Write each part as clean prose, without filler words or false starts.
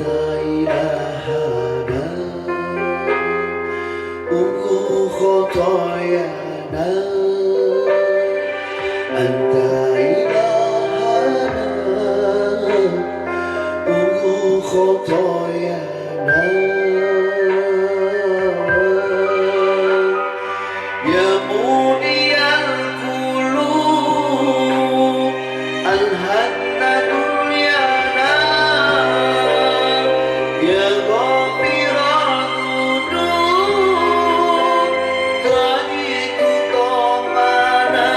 إلهنا امحو خطايانا أنت إلهنا امحو خطايانا يا مني القلوب ألهتنا دنيانا يا غافر الذنوب تجد طمانا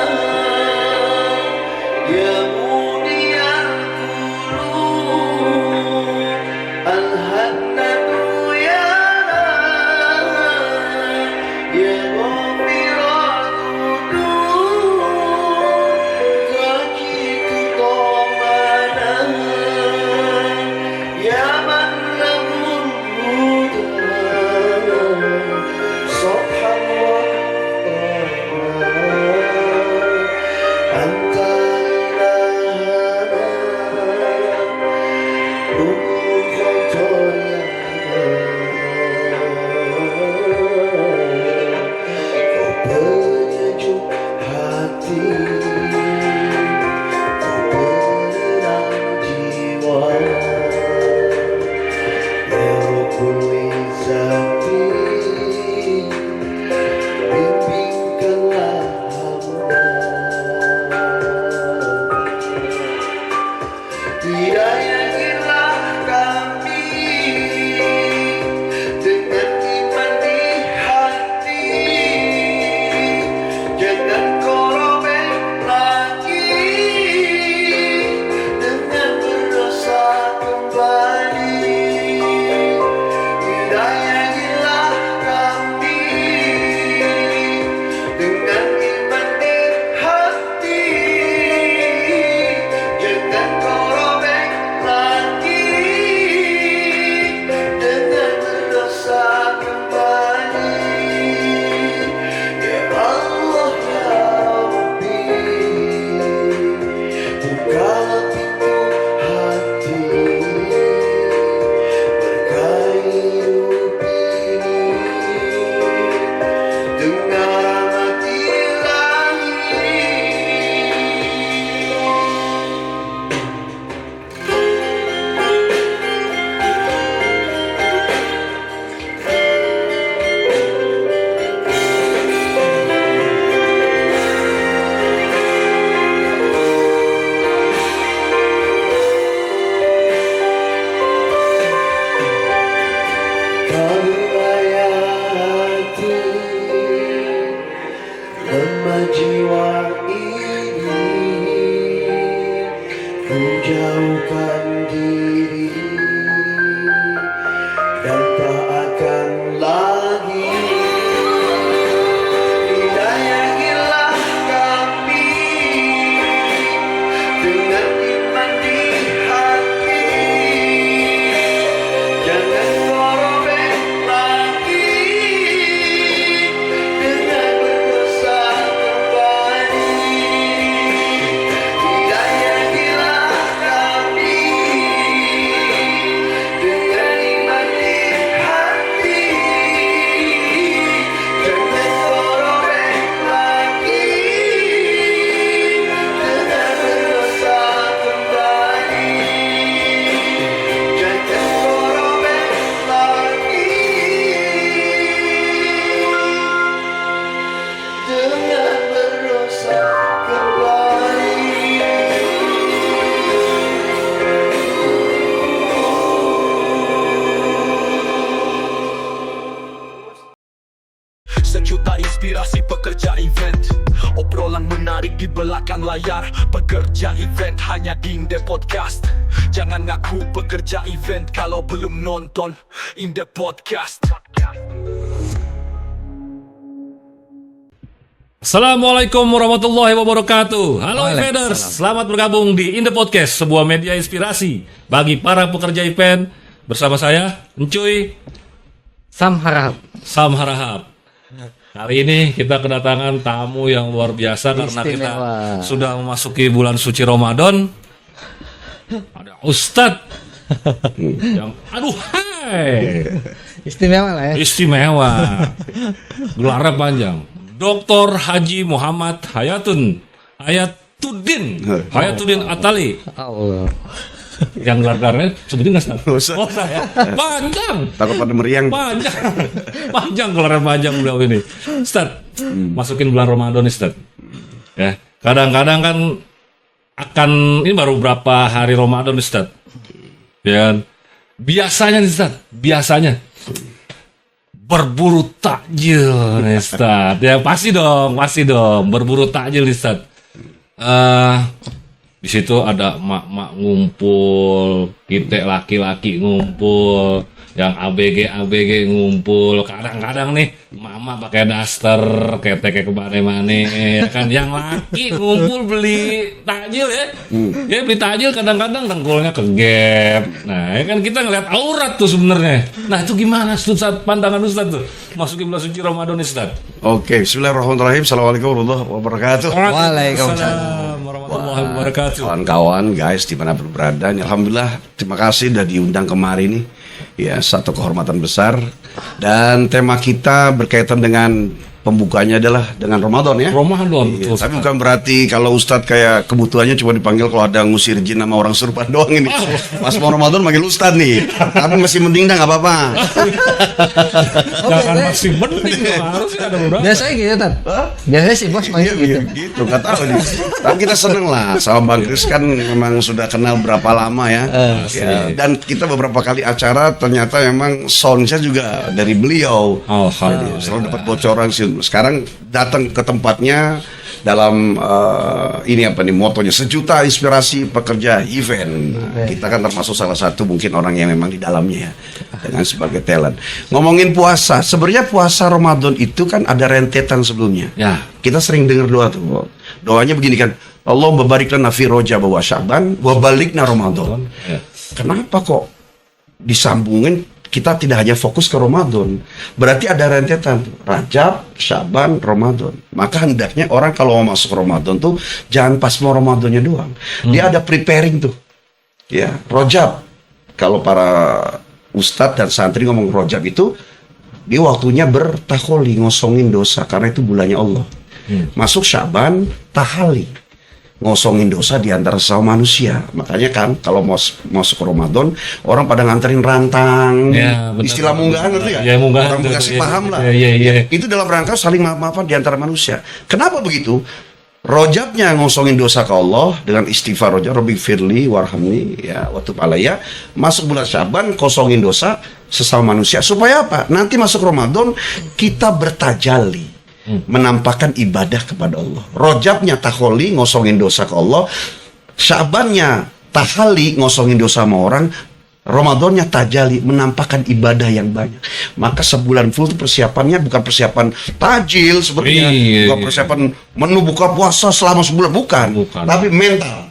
يا مني القلوب ألهتنا دنيانا يا غافر الذنوب تجد طمانا يا من له الهدى صبحا وقفا أنت إلهنا امحو خطايانا kau penyejuk hati kau penenang jiwa ya Rabbul Izzati bimbingkanlah hamba hidayahilah kami dengan iman di hati jangan kau robek lagi dengan berdosa kembali hidayahilah kami dengan iman di hati jangan kau robek lagi dengan berdosa kembali ya Allah ya Rabbi bukalah pintu hati berkahi hidup ini dengan rahmat ilahi. Karunaya hati lemah jiwa ini ku jauhkan diri dan tak akan lagi hidayahilah kami dengan iman di hati jangan kau robek lagi dengan berdosa kembali hidayahilah kami dengan iman di hati jangan kau robek lagi dengan berdosa kembali jangan kau robek lagi dengan berdosa kembali. Sejuta inspirasi pekerja event, obrolan menarik di belakang layar. Pekerja event hanya di Inde Podcast. Jangan ngaku pekerja event kalau belum nonton Inde Podcast. Assalamualaikum warahmatullahi wabarakatuh. Halo eventers, selamat bergabung di Inde Podcast, sebuah media inspirasi bagi para pekerja event. Bersama saya, Encuy Sam Harahap. Sam Harahap. Hari ini kita kedatangan tamu yang luar biasa karena kita Istimewa. sudah memasuki bulan suci Ramadan. Ada Ustadz Yang aduh, hai. Istimewa lah ya. Istimewa. Gelarnya panjang. Dr. Haji Muhammad Hayatuddin Atali. Allah. Yang gelarnya sebutin nggak Ustaz? Nggak usah. Oh, saya. Panjang. Takut pada meriang. Panjang gelarnya panjang beliau ini. Ustaz, masukin bulan Ramadan nih Ustaz. Ya, kadang-kadang kan akan ini baru berapa hari Ramadan nih Ustaz. Ya, kan? Biasanya nih Ustaz, berburu takjil nih Ustaz. Ya pasti dong, berburu takjil nih Ustaz. Di situ ada mak-mak ngumpul, kita laki-laki ngumpul, yang ABG ngumpul. Kadang-kadang nih mama pakai daster, ketek kemana-mana, ya kan. Yang laki ngumpul beli takjil ya. Ya beli takjil kadang-kadang dengkulnya kegep. Nah, ya kan kita ngeliat aurat tuh sebenarnya. Nah, itu gimana Ustaz pandangan Ustaz tuh? Masukin bulan suci Ramadan Ustaz. Oke, bismillahirrahmanirrahim. Assalamualaikum warahmatullahi wabarakatuh. Waalaikumsalam warahmatullahi wabarakatuh. Kawan-kawan, guys, dimanapun berada, alhamdulillah, terima kasih sudah diundang kemari nih. Ya, satu kehormatan besar. Dan tema kita berkaitan dengan pembukanya adalah dengan Ramadan ya. Ramadan, Iya, betul. tapi bukan berarti kalau Ustadz kayak kebutuhannya cuma dipanggil kalau ada ngusir jin sama orang surupan doang ini. Pas mau Ramadan manggil Ustadz nih. Tapi masih mending dah nggak apa-apa. Jangan masih mending dong, harusnya ada beberapa. Biasanya gitu, Tat. Biasanya sih bos manggil gitu. Gitu, nggak tahu nih. Tapi kita seneng lah sama Bang Kris kan memang sudah kenal berapa lama ya. Ya, dan kita beberapa kali acara ternyata memang soundnya juga dari beliau. Jadi, selalu dapat bocoran sih. Sekarang datang ke tempatnya dalam ini apa nih motonya, sejuta inspirasi pekerja event. Nah, kita kan termasuk salah satu mungkin orang yang memang di dalamnya ya, dengan sebagai talent. Ngomongin puasa, sebenarnya puasa Ramadan itu kan ada rentetan sebelumnya. Ya. Kita sering dengar doa tuh. Doanya begini kan, Allahumma barik lana fi Rajab wa Sya'ban wa balikna Ramadan. Ya. Kenapa kok disambungin? Kita tidak hanya fokus ke Ramadan, berarti ada rentetan Rajab, Syaban, Ramadan. Maka hendaknya orang kalau mau masuk Ramadan tuh jangan pas mau Ramadannya doang. Dia ada preparing tuh. Ya, Rajab. Kalau para ustadz dan santri ngomong Rajab itu, dia waktunya bertakholi, ngosongin dosa karena itu bulannya Allah. Masuk Syaban, tahali, ngosongin dosa di antara sesama manusia. Makanya kan kalau mau masuk Ramadan orang pada nganterin rantang, Ya, benar, istilah munggahan ngerti ya? Ya, munggahan Orang tuh, kasih ya, paham lah. ya. Itu dalam rangka saling maaf-maafan di antara manusia. Kenapa begitu? Rojabnya ngosongin dosa ke Allah dengan istighfar rojab, Rabbi firli warhamni ya wa tub alayya. Masuk bulan Syaban kosongin dosa sesama manusia supaya apa? Nanti masuk Ramadan kita bertajali, menampakkan ibadah kepada Allah. Rojabnya taholi ngosongin dosa ke Allah, Syabannya tahali ngosongin dosa sama orang, Ramadannya tajali menampakkan ibadah yang banyak. Maka sebulan full itu persiapannya bukan persiapan tajil sebenarnya, bukan persiapan menu buka puasa selama sebulan, bukan. Tapi mental.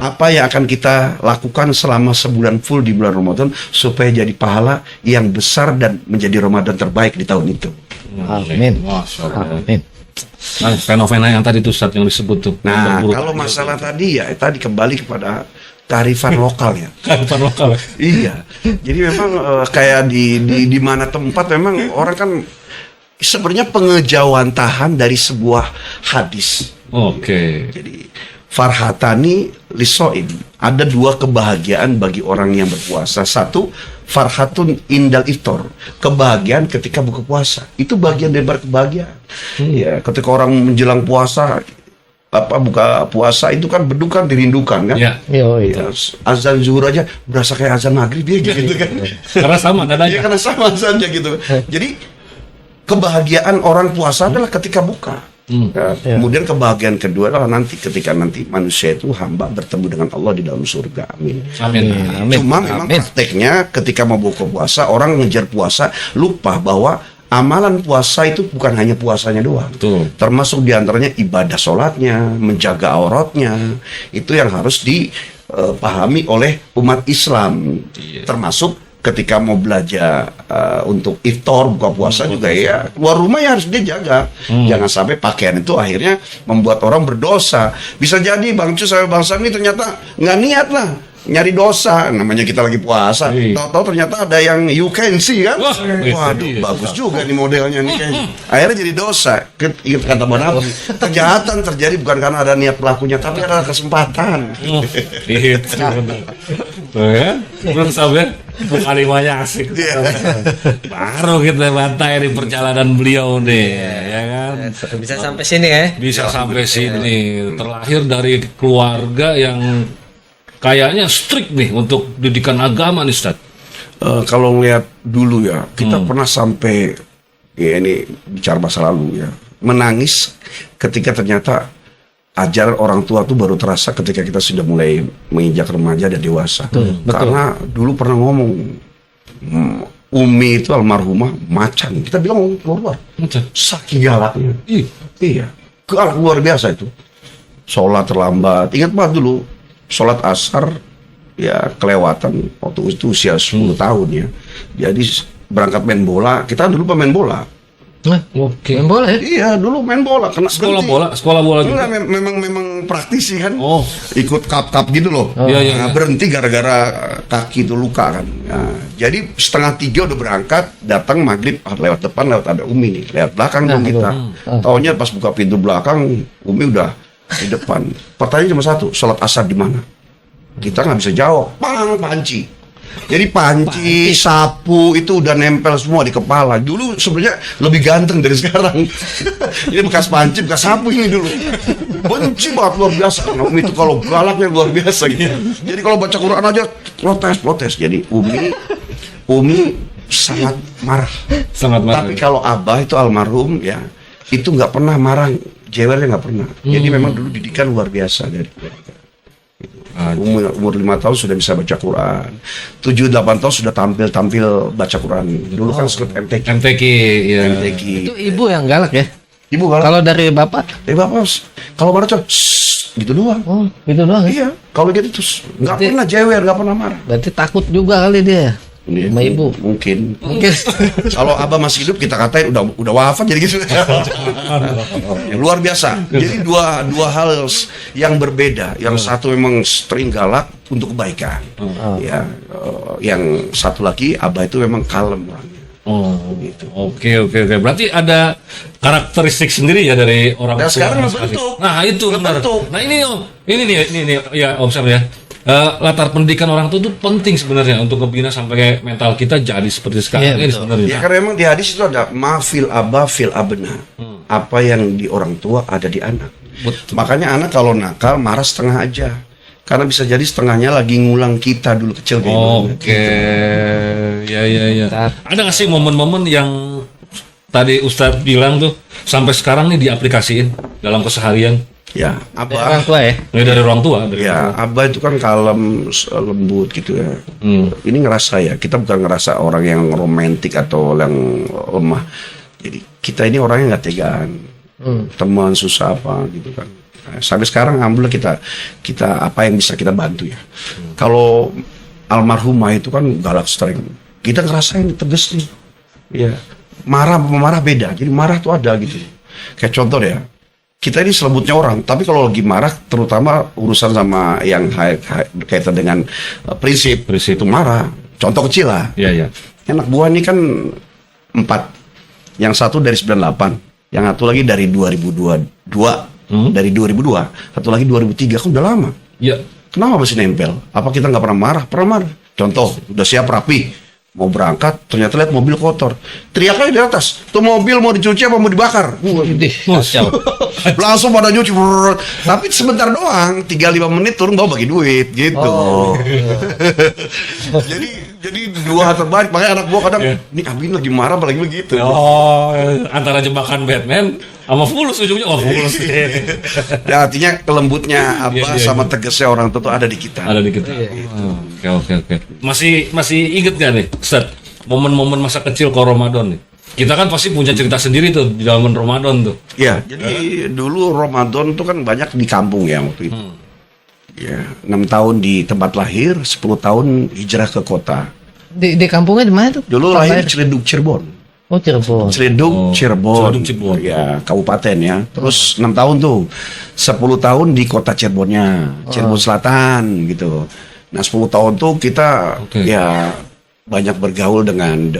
Apa yang akan kita lakukan selama sebulan full di bulan Ramadan supaya jadi pahala yang besar dan menjadi Ramadan terbaik di tahun itu. Amin. Masya Allah. Amin. Nah, fenomena yang tadi tuh Ustaz yang disebut tuh. Nah, Berburu kalau takjil. masalah tadi ya tadi kembali kepada kearifan lokal ya. Kearifan lokal. Iya. Jadi memang kayak di mana tempat memang orang kan sebenarnya pengejawantahan dari sebuah hadis. Oke. Jadi farhatani lisoim, ada dua kebahagiaan bagi orang yang berpuasa. Satu, farhatun indal iftar, kebahagiaan ketika buka puasa. Itu bagian dari kebahagiaan. Ya, ketika orang menjelang puasa, buka puasa itu kan beduk kan dirindukan kan. Ya. Ya, azan zuhur aja berasa kayak azan maghrib ya gitu kan. Karena sama Ya, nadanya. karena sama azannya gitu. Jadi kebahagiaan orang puasa adalah ketika buka. Ya, kemudian kebahagiaan kedua adalah nanti ketika nanti manusia itu hamba bertemu dengan Allah di dalam surga. Amin. Amin. Cuma memang prakteknya ketika mau buka puasa orang ngejar puasa lupa bahwa amalan puasa itu bukan hanya puasanya doang. Betul. Termasuk diantaranya ibadah sholatnya, menjaga auratnya. Itu yang harus dipahami oleh umat Islam. Termasuk ketika mau belajar untuk iftar buka puasa juga ya keluar rumah ya harus dia jaga. Jangan sampai pakaian itu akhirnya membuat orang berdosa. Bisa jadi Bang Cu sama Bang Sam ini ternyata nggak niat lah nyari dosa, namanya kita lagi puasa. Iya. Tahu-tahu ternyata ada yang you can see kan? Wah, Waduh, iya. bagus juga nih modelnya nih kayaknya. Akhirnya jadi dosa. Ingat kata Bang Nabi, kejahatan terjadi bukan karena ada niat pelakunya, tapi ada kesempatan. Itu benar. Tuh ya, belum sampai kalimanya asik. Iya. Baru kita bantai di perjalanan beliau nih, ya kan? Bisa sampai sini ya. Bisa sampai sini. Terlahir dari keluarga yang kayaknya strict nih untuk didikan agama nih, Ustaz. Kalau ngeliat dulu ya, kita pernah sampai, ya ini bicara masa lalu ya, menangis ketika ternyata ajaran orang tua tuh baru terasa ketika kita sudah mulai menginjak remaja dan dewasa. Karena dulu pernah ngomong, Umi itu almarhumah macan. Kita bilang keluar, Macan. saking galaknya. Ih, Iya, galak luar biasa itu. Sholat terlambat. Ingat banget dulu, sholat asar ya kelewatan waktu itu usia 10 tahun ya. Jadi berangkat main bola, kita dulu pemain bola. Nah, oke. Main bola ya? Iya, dulu main bola kena sekolah berhenti. bola juga. Enggak, memang praktisi kan. Oh. Ikut cup gitu loh. Iya, iya, Nah, iya. berhenti gara-gara kaki itu luka kan. Nah, jadi 2:30 udah berangkat, datang maghrib lewat depan lewat ada Umi nih, lewat belakang dong kita. Taunya pas buka pintu belakang, Umi udah di depan. Pertanyaan cuma satu, sholat asar di mana? Kita nggak bisa jawab. Panci. Jadi panci, sapu itu udah nempel semua di kepala. Dulu sebenarnya lebih ganteng dari sekarang. Ini bekas panci, bekas sapu ini dulu. Benci banget luar biasa. Nah, Umi itu kalau galaknya luar biasa gitu. Jadi kalau baca Quran aja protes. Jadi Umi sangat marah. Sangat marah. Tapi kalau Abah itu almarhum ya, itu nggak pernah marah, jewernya nggak pernah. Jadi memang dulu didikan luar biasa dari keluarga. Umur 5 tahun sudah bisa baca Quran, 7-8 tahun sudah tampil baca Quran. Dulu kan skut MTQ. MTQ, ya. MTQ. Itu ibu yang galak ya? Ibu kalau Kalau dari bapak? bapak kalau marah tuh gitu doang. Oh, gitu doang ya? Iya, kalau gitu terus nggak Berarti- pernah jewer, nggak pernah marah. Berarti takut juga kali dia Ini sama ibu. mungkin. Mungkin. Kalau Abah masih hidup kita katain udah wafat jadi gitu. Ya, luar biasa. Jadi dua hal yang berbeda. Yang satu memang sering galak untuk kebaikan. Ya, yang satu lagi Abah itu memang kalem orangnya. Oh, oke. Berarti ada karakteristik sendiri ya dari orang Dan tua sekarang masing-masing. ngebentuk. Nah, itu benar. Ngebentuk. Nah, ini nih ya Om Sam ya. Latar pendidikan orang tua itu penting sebenarnya untuk membina sampai mental kita jadi seperti sekarang Iya, ini betul. sebenarnya. Ya karena memang di hadis itu ada mafil abah fil abna. Apa yang di orang tua ada di anak. Betul. Makanya anak kalau nakal marah setengah aja. Karena bisa jadi setengahnya lagi ngulang kita dulu kecil kayak gimana. Oke, ya. Ada nggak sih momen-momen yang tadi Ustadz bilang tuh sampai sekarang nih diaplikasiin dalam keseharian? Ya, Dari abah. orang tua ya? Ini dari orang tua. Dari Ya, abah itu kan kalem, lembut gitu ya. Ini ngerasa ya, kita bukan ngerasa orang yang romantik atau yang lemah. Jadi kita ini orangnya nggak tegaan. Teman susah apa gitu kan. Nah, sampai sekarang alhamdulillah kita apa yang bisa kita bantu ya. Kalau almarhumah itu kan galak streng. Kita ngerasain tegas nih. Ya, marah beda. Jadi marah tuh ada gitu. Kayak contoh ya. Kita ini selembutnya orang, tapi kalau lagi marah, terutama urusan sama yang kaitan dengan prinsip itu marah. Contoh kecil lah, Iya. anak buah ini kan 4, yang satu dari 98, yang satu lagi dari 2022, dari 2002, satu lagi 2003, kan udah lama. Ya. Kenapa masih nempel? Apa kita nggak pernah marah? Pernah marah. Contoh, udah siap rapi, mau berangkat, ternyata lihat mobil kotor. Teriaknya di atas, tuh mobil mau dicuci apa mau dibakar? Langsung pada nyuci. Tapi sebentar doang, 3-5 menit turun bawa bagi duit gitu. jadi dua hal terbalik. Makanya anak gua kadang, ini Abin lagi marah apalagi begitu. Oh, antara jebakan Batman sama Fulus ujungnya. Oh, Fulus. Ya, artinya kelembutnya Abah Iya. sama tegasnya orang tua tuh ada di kita. Ada di kita. Oke. Masih inget gak nih, Ustaz, momen-momen masa kecil ke Ramadan nih? Kita kan pasti punya cerita sendiri tuh di zaman Ramadan tuh. Ya, jadi dulu Ramadan tuh kan banyak di kampung ya waktu itu. Ya, 6 tahun di tempat lahir, 10 tahun hijrah ke kota. Di kampungnya di mana tuh? Dulu lahir di Ciledug, Cirebon. Oh, Cirebon. Ciledug, Cirebon. Ciledug, Cirebon. Ya, kabupaten ya. Terus 6 tahun tuh. 10 tahun di kota Cirebonnya, Cirebon Selatan gitu. Nah 10 tahun tuh kita Oke. ya banyak bergaul dengan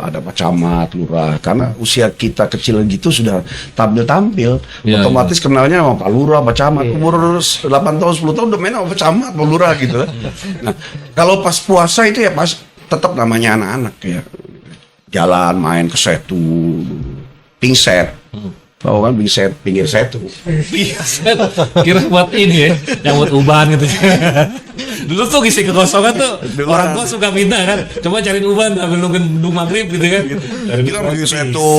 ada Pak Camat, Lurah, karena usia kita kecil gitu sudah tampil-tampil, Iya, otomatis kenalnya sama Pak Lurah, Pak Camat, umur 8 tahun, 10 tahun udah main sama Pak Camat, Pak Lurah gitu. Nah, kalau pas puasa itu ya pas tetap namanya anak-anak ya, jalan main ke Setu, pingset, tahu kan pingset, pinggir Setu. Kira buat ini ya, yang buat ubahan gitu. Dulu tuh ngisi kekosongan tuh orang tua suka minta kan, coba cariin ubahan sambil nunggu maghrib gitu kan. Kita pinggir Setu,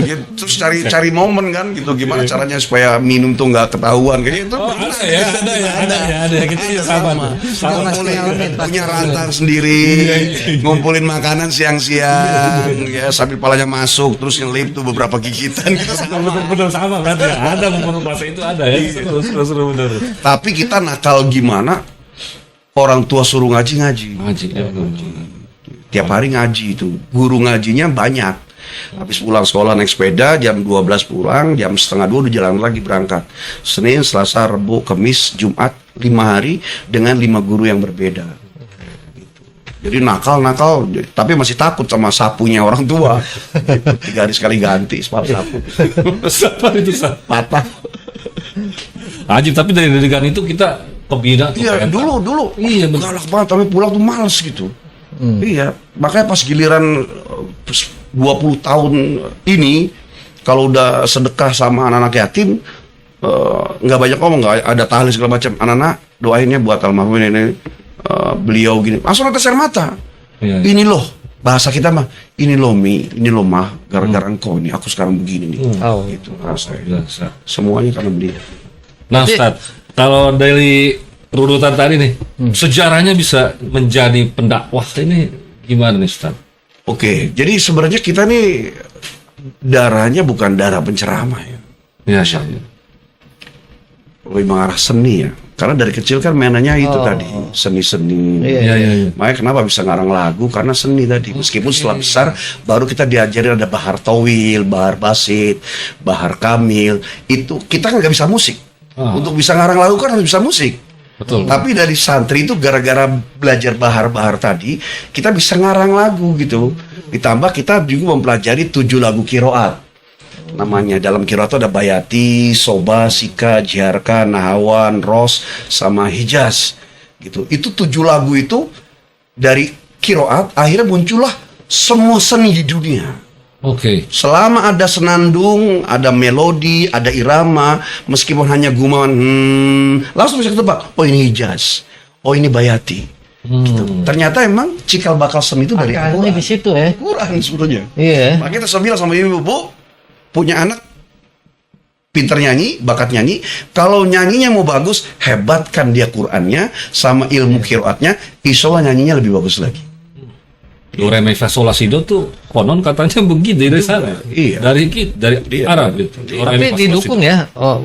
gitu, terus cari momen kan gitu, gimana caranya supaya minum tuh nggak ketahuan kayak gitu. Oh ada ya, kita juga sama tuh. Sama Punya rantar sendiri, ngumpulin makanan siang-siang, ya sambil palanya masuk, terus ngelip tuh beberapa gigitan. Kita sama. bener sama berarti ya. Ada momen puasa itu ada ya. Seru bener. Tapi kita nakal gimana? Orang tua suruh ngaji. Ngaji ya. Tiap hari ngaji itu. Guru ngajinya banyak. Habis pulang sekolah naik sepeda, jam 12 pulang, jam setengah 2 udah jalan lagi berangkat. Senin, Selasa, Rabu, Kamis, Jumat, 5 hari dengan 5 guru yang berbeda. Gitu. Jadi nakal, tapi masih takut sama sapunya orang tua. 3 hari sekali ganti sapu. Siapa itu Patah. Ajib, tapi dari degan itu kita kebina tuh. Iya, pengen dulu. Iya, bener. Galak banget, tapi pulang tuh males gitu. Iya, makanya pas giliran 20 tahun ini, kalau udah sedekah sama anak-anak yatim, nggak banyak ngomong, nggak ada tahlil segala macam. Anak-anak doainnya buat almarhum ini, beliau gini, langsung atas air mata. Iya. Ini loh, bahasa kita mah, ini loh Mi, ini loh Mah, gara-gara engkau ini, aku sekarang begini nih. Oh. Gitu rasanya. Biasa. Semuanya karena beliau. Nah, Ustaz, kalau dari runutan tadi nih, sejarahnya bisa menjadi pendakwah ini gimana nih, Ustaz? Oke, jadi sebenarnya kita nih darahnya bukan darah penceramah ya. Ya. Lebih mengarah seni ya. Karena dari kecil kan mainannya itu tadi, seni-seni. Iya. Makanya kenapa bisa ngarang lagu? Karena seni tadi. Meskipun setelah besar baru kita diajarin ada bahar towil, bahar basit, bahar kamil. Itu kita kan nggak bisa musik. Untuk bisa ngarang lagu kan harus bisa musik. Betul. Tapi dari santri itu gara-gara belajar bahar-bahar tadi, kita bisa ngarang lagu gitu. Ditambah kita juga mempelajari 7 lagu kiroat. Namanya dalam kiroat itu ada bayati, soba, sika, jiharka, nahawan, ros, sama hijaz. Gitu. Itu 7 lagu itu dari kiroat akhirnya muncullah semua seni di dunia. Oke. Selama ada senandung, ada melodi, ada irama, meskipun hanya gumawan, langsung bisa ketebak. Oh ini hijaz, oh ini bayati. Gitu. Ternyata emang cikal bakal seni itu dari Akarnya di situ ya. Quran sebetulnya. Iya. Makanya kita bilang sama ibu, Bu, punya anak pinter nyanyi, bakat nyanyi. Kalau nyanyinya mau bagus, hebatkan dia Qurannya sama ilmu qiraatnya, insya Allah nyanyinya lebih bagus lagi. Do re mi fa sol la si do tuh konon katanya begitu dari sana. Iya. Dari Arab gitu. Do, re, mi, Tapi fa, sol, la, si, didukung do. ya. Oh,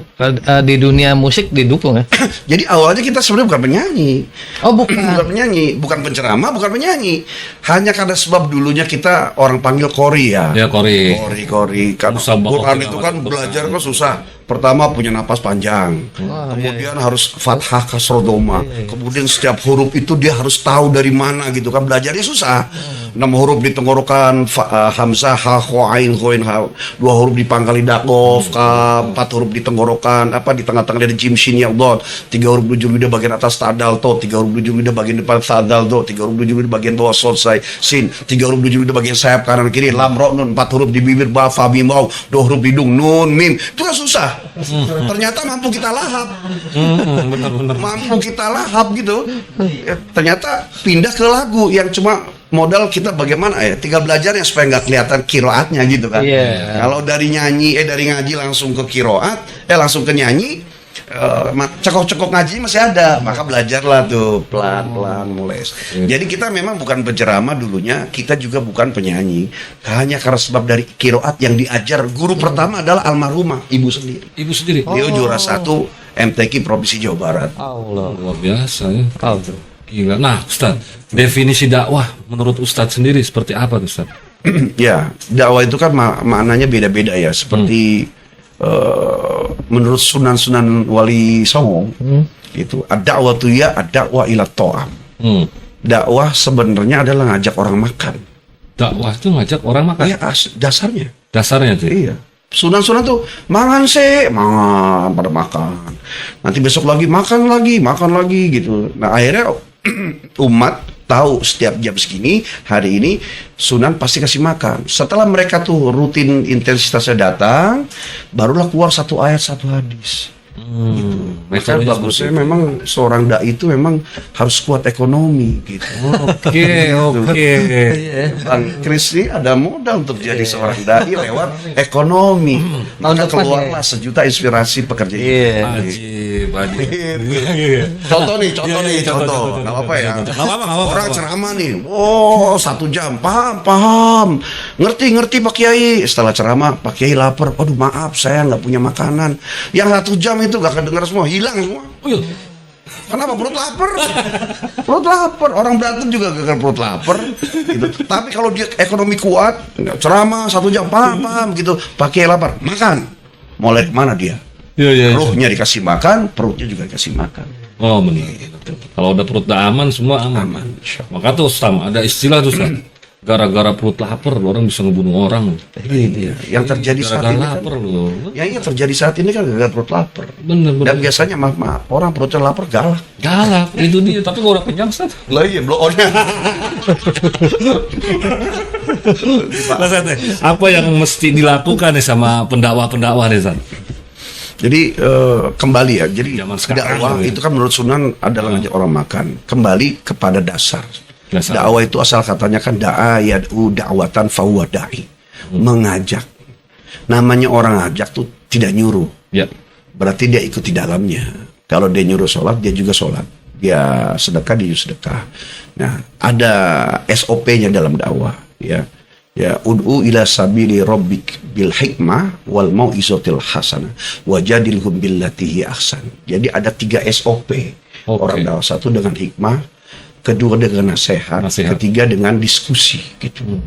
di dunia musik didukung ya. Jadi awalnya kita sebenarnya bukan penyanyi. Oh, bukan. Bukan penyanyi, bukan penceramah, bukan penyanyi. Hanya karena sebab dulunya kita orang panggil kori ya. Ya, kori. Kori. Kan Susah banget Quran ya, itu kan betul. belajar kan susah. Pertama punya napas panjang. Kemudian harus fathah kasrodoma. Kemudian setiap huruf itu dia harus tahu dari mana gitu kan. Belajarnya susah. 6 huruf di tenggorokan, hamzah, ha, kho, ain, khoin, ha. 2 huruf di pangkal lidah, qof, kaf. 4 huruf di tenggorokan, di tengah-tengah ada jim, shin, ya, dot. 3 huruf di ujung lidah bagian atas tadal, to. 3 huruf di ujung lidah bagian depan tadal, do. 3 huruf di ujung lidah bagian bawah, selesai, sin. 3 huruf di ujung lidah bagian sayap kanan kiri, lam, ro, nun. 4 huruf di bibir, ba, fa, mim, waw. 2 huruf di hidung, nun, mim. Itu kan susah. Ternyata mampu kita lahap. Benar-benar. Mampu kita lahap gitu. Ya, ternyata pindah ke lagu yang cuma modal kita bagaimana ya, tinggal belajarnya supaya nggak kelihatan kiroatnya gitu kan. Iya. Kalau dari nyanyi dari ngaji langsung ke kiroat, langsung ke nyanyi, cekok-cekok ngaji masih ada, maka belajarlah tuh pelan-pelan mulai. Jadi kita memang bukan penceramah dulunya, kita juga bukan penyanyi, hanya karena sebab dari kiroat yang diajar guru pertama adalah almarhumah ibu sendiri. Ibu sendiri. Dia juara 1 MTQ Provinsi Jawa Barat. Allah. Luar biasa ya. Allah. Gila. Nah, Ustaz, definisi dakwah menurut Ustaz sendiri seperti apa, Ustaz? Ya, dakwah itu kan maknanya beda-beda ya. Seperti menurut Sunan Wali Songo itu ad-da'watu ya ad-da'wa ila ta'am. Dakwah sebenarnya adalah ngajak orang makan. Dakwah itu ngajak orang makan. Ya dasarnya. Dasarnya tuh. Iya. Sunan-sunan tuh mangan pada makan. Nanti besok lagi makan lagi gitu. Nah akhirnya umat tahu setiap jam segini hari ini Sunan pasti kasih makan. Setelah mereka tuh rutin intensitasnya datang, barulah keluar satu ayat satu hadis. Maka bagusnya memang seorang dai itu memang harus kuat ekonomi gitu. Oke. Bang Kris ini ada modal untuk jadi seorang dai lewat ekonomi. Maka keluarlah sejuta inspirasi pekerja. Ajib. Contoh. Nggak apa-apa ya. Orang ceramah nih, 1 jam, paham. Ngerti Pak Kiai. Setelah ceramah, Pak Kiai lapar. Aduh maaf, saya nggak punya makanan. Yang 1 jam itu gak kedengar semua, hilang semua. Kenapa? Perut lapar. Orang berantem juga gak perut lapar gitu. Tapi kalau dia ekonomi kuat, ceramah 1 jam, paham gitu, pakai lapar, makan. Mulai kemana dia? Ruhnya dikasih makan, perutnya juga dikasih makan. Oh benar. Kalau udah perut udah aman, semua aman. Maka tuh sama ada istilah tuh, gara-gara perut lapar orang bisa ngebunuh orang. Yang terjadi saat ini kan, yang terjadi saat ini kan gara-gara perut lapar. Bener. Dan biasanya maaf orang perutnya lapar galak. Itu dia. Tapi kalau udah kenyang, Ustaz. Lah iya, blow on. Apa yang mesti dilakukan nih sama pendakwa nih, Ustaz? Jadi kembali ya. Jadi Zaman sekarang dakwah itu kan menurut Sunan adalah ngajak orang makan. Kembali kepada dasar. Dakwah itu asal katanya kan da'a yad'u da'watan fahuwa da'i. Mengajak. Namanya orang ngajak tuh tidak nyuruh. Ya. Berarti dia ikut di dalamnya. Kalau dia nyuruh sholat, dia juga sholat. Dia sedekah, dia juga sedekah. Nah, ada SOP-nya dalam dakwah. Ya, ud'u ila sabili rabbik bil hikmah wal mau'izatil hasanah wajadilhum billati hi ahsan. Jadi ada 3 SOP. Orang dakwah, 1 dengan hikmah, kedua dengan nasihat, ketiga dengan diskusi gitu.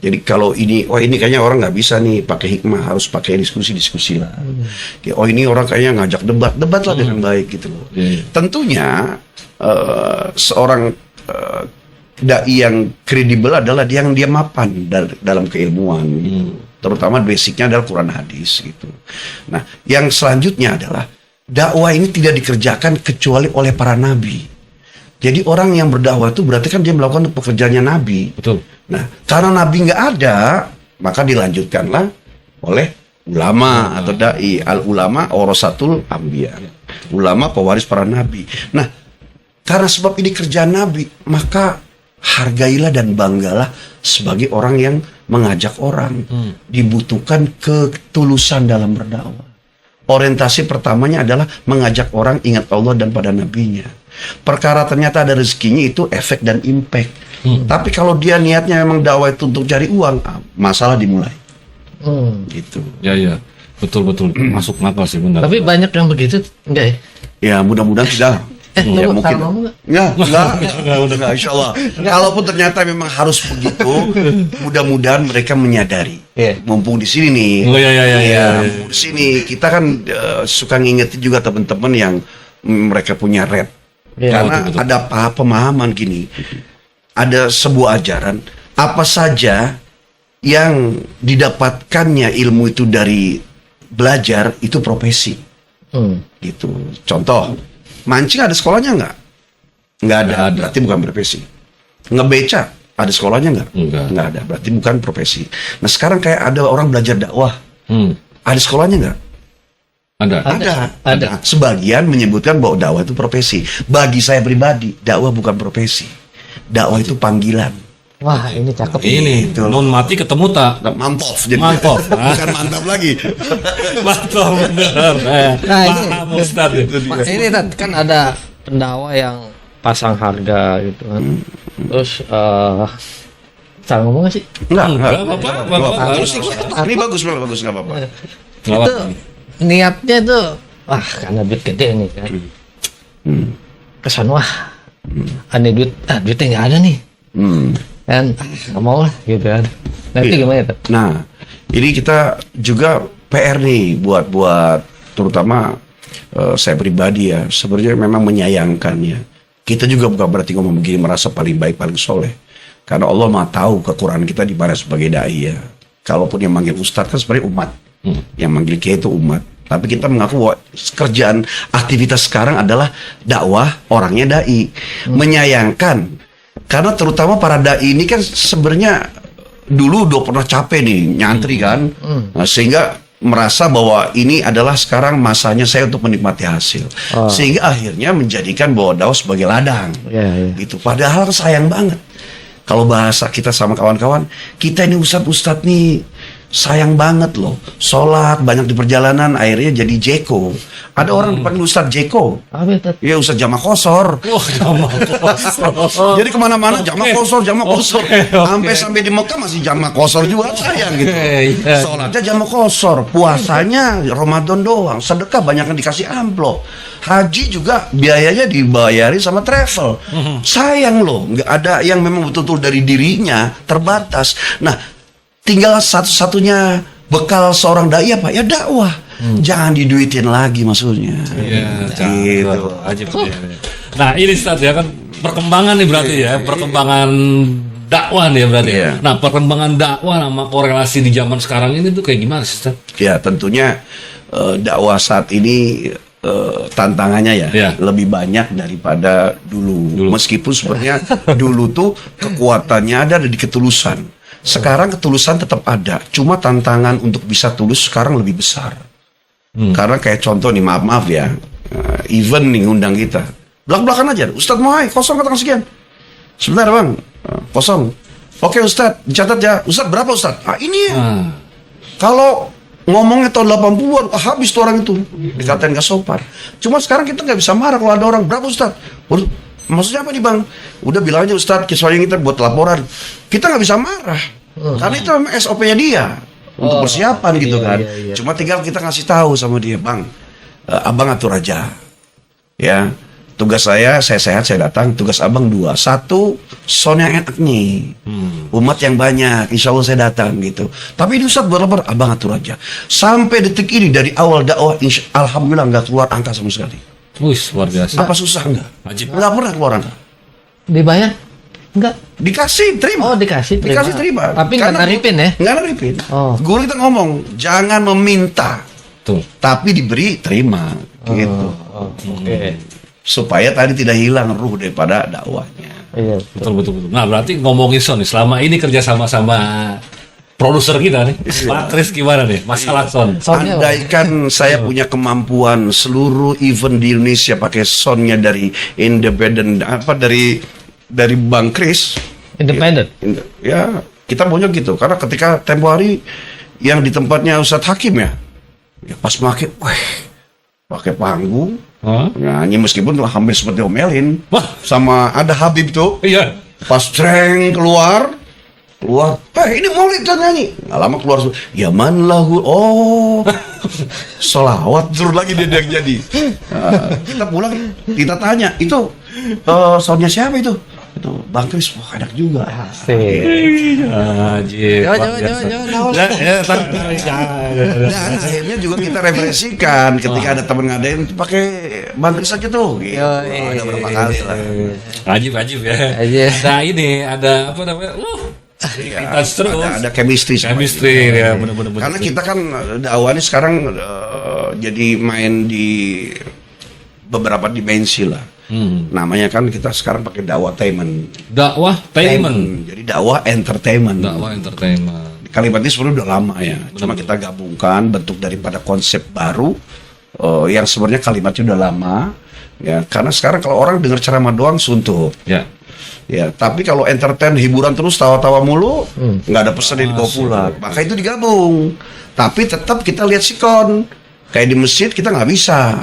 Jadi kalau ini kayaknya orang nggak bisa nih pakai hikmah, harus pakai diskusi lah. Ini orang kayaknya ngajak debat lah dengan baik gitu loh. Tentunya seorang dai yang kredibel adalah dia yang mapan dalam keilmuan, terutama basicnya adalah Quran hadis gitu. Nah, yang selanjutnya adalah dakwah ini tidak dikerjakan kecuali oleh para nabi. Jadi orang yang berdakwah itu berarti kan dia melakukan pekerjaannya Nabi. Betul. Nah, karena Nabi nggak ada, maka dilanjutkanlah oleh ulama atau dai. Al ulama warasatul anbiya. Ulama pewaris para nabi. Nah, karena sebab ini kerjaan Nabi, maka hargailah dan banggalah sebagai orang yang mengajak orang. Dibutuhkan ketulusan dalam berdakwah. Orientasi pertamanya adalah mengajak orang ingat Allah dan pada nabinya. Perkara ternyata ada rezekinya itu efek dan impact. Tapi kalau dia niatnya memang dakwah itu untuk cari uang, masalah dimulai. Gitu. Ya. Betul. Masuk akal sih, benar. Tapi banyak yang begitu, enggak ya? Ya mudah-mudahan tidak. Ya mungkin. Enggak, insya Allah. Kalaupun ternyata memang harus begitu, mudah-mudahan mereka menyadari. Mumpung di sini nih. Mumpung di sini kita kan suka ngingetin juga teman-teman yang mereka punya rap. Karena betul. Ada pemahaman gini. Ada sebuah ajaran, apa saja yang didapatkannya ilmu itu dari belajar itu profesi. Gitu. Contoh, mancing ada sekolahnya nggak? Nggak ada. Berarti bukan profesi. Ngebeca ada sekolahnya nggak? Nggak ada. Berarti bukan profesi. Nah sekarang kayak ada orang belajar dakwah. Ada sekolahnya nggak? Ada. Sebagian menyebutkan bahwa dakwah itu profesi. Bagi saya pribadi, dakwah bukan profesi. Dakwah itu panggilan. Wah, ini cakep. Ini non mati ketemu tak? Mantap jadi. Bukan mantap lagi. Mantap bener. Nah, paham Ustaz. Ini kan ada pendakwa yang pasang harga gitu kan. Terus salah ngomong gak sih? Enggak apa-apa. Ini bagus nggak apa-apa. Itu niatnya tuh wah karena duit gede nih kan. Kesan wah. Aneh duitnya nggak ada nih. Kan nggak mau lah gitu kan. Nanti gimana tuh? Nah, ini kita juga PR nih buat terutama saya pribadi ya, sebenarnya memang menyayangkan ya. Kita juga bukan berarti ngomong begini merasa paling baik, paling soleh. Karena Allah Maha tahu kekurangan kita di mana sebagai dai ya. Kalaupun yang manggil ustadz kan sebenarnya umat. Yang manggil kiai itu umat. Tapi kita mengaku bahwa kerjaan aktivitas sekarang adalah dakwah, orangnya dai. Menyayangkan. Karena terutama para dai ini kan sebenarnya dulu udah pernah capek nih nyantri kan. Nah, sehingga merasa bahwa ini adalah sekarang masanya saya untuk menikmati hasil. Sehingga akhirnya menjadikan bahwa dakwah sebagai ladang. Gitu. Padahal sayang banget. Kalau bahasa kita sama kawan-kawan, kita ini ustadz nih sayang banget loh. Sholat banyak di perjalanan, akhirnya jadi Jeko. Ada orang dipanggil Ustadz Jeko. Ya Ustadz Jamak Kosor. Jadi kemana-mana Jamak Kosor. Sampai di Mekah masih Jamak Kosor juga, sayang gitu. Sholatnya Jamak Kosor, puasanya Ramadan doang, sedekah banyak yang dikasih amplop. Haji juga biayanya dibayari sama travel. Sayang loh, nggak ada yang memang betul-betul dari dirinya, terbatas. Nah, tinggal satu-satunya bekal seorang dai apa? Ya dakwah. Jangan diduitin lagi maksudnya. Iya, gitu. Ajib. Nah, ini Ustaz ya kan perkembangan nih berarti ya, perkembangan dakwah nih ya berarti. Nah, perkembangan dakwah sama korelasi di zaman sekarang ini tuh kayak gimana sih Ustaz? Ya, tentunya dakwah saat ini tantangannya ya lebih banyak daripada dulu. Meskipun sebenarnya dulu tuh kekuatannya ada di ketulusan. Sekarang ketulusan tetap ada, cuma tantangan untuk bisa tulus sekarang lebih besar. Karena kayak contoh nih, maaf ya, event nih ngundang kita, belak-belakan aja, Ustadz mau kosong katakan sekian. Sebentar bang, kosong. Oke Ustadz, dicatat ya. Ustadz berapa Ustadz? Ini ya. Kalau ngomongnya tahun 80-an, habis tuh orang itu. Dikatain gak sopan. Cuma sekarang kita gak bisa marah kalau ada orang, berapa Ustadz? Maksudnya apa nih bang? Udah bilang aja Ustadz, soalnya kita buat laporan. Kita gak bisa marah. Karena itu memang SOP-nya dia. Untuk persiapan gitu kan. Cuma tinggal kita ngasih tahu sama dia, bang, abang atur aja. Ya, tugas saya sehat, saya datang. Tugas abang 2. 1, sound yang enak nih. Umat yang banyak, insya Allah saya datang gitu. Tapi ini Ustadz buat lapor, abang atur aja. Sampai detik ini dari awal dakwah, alhamdulillah nggak keluar angka sama sekali. Wih, luar biasa. Apa susah enggak? Wajib. Nggak pernah keluar angka. Dibayar? Enggak. Dikasih, terima. Oh, dikasih terima. Tapi nggak naripin ya? Nggak naripin. Oh. Guru kita ngomong, jangan meminta. Tuh. Tapi diberi, terima. Gitu. Oke. Supaya tadi tidak hilang ruh daripada dakwahnya. Iya. Betul. Nah, berarti ngomongin Son nih, selama ini kerja sama produser kita nih, Patris gimana nih? Masalah Son. Andaikan saya punya kemampuan seluruh event di Indonesia pakai soundnya dari independen, dari Bang Kris. Independen. Ya, kita maunya gitu. Karena ketika tempo hari yang di tempatnya Ustadz Hakim ya pas pakai panggung, nyanyi meskipun hampir seperti omelin. Sama ada Habib tuh. Iya. Pas treng keluar, ini maulid kan nyanyi. Nggak lama keluar, ya man lahu, selawat terus lagi dia yang jadi. Kita pulang, kita tanya, itu soundnya siapa itu? Itu Bang Kris, wah enak juga. Dan akhirnya juga kita referensikan ketika ada teman ngadain pakai Bang Kris aja tuh. Gitu. Ada berapa kali lah. Ajib ya. Nah ini ada apa namanya? Ada chemistry ya, bener-bener. Karena kita kan dakwahnya sekarang jadi main di beberapa dimensi lah. Namanya kan kita sekarang pakai dakwah tainment. Jadi dakwah entertainment. Kalimat ini sebenarnya udah lama ya. Cuma kita gabungkan bentuk daripada konsep baru yang sebenarnya kalimatnya udah lama ya. Karena sekarang kalau orang dengar ceramah doang suntuk. Ya, tapi kalau entertain, hiburan terus, tawa-tawa mulu, nggak ada pesan yang dibawa pulang. Maka itu digabung. Tapi tetap kita lihat sikon. Kayak di masjid kita nggak bisa.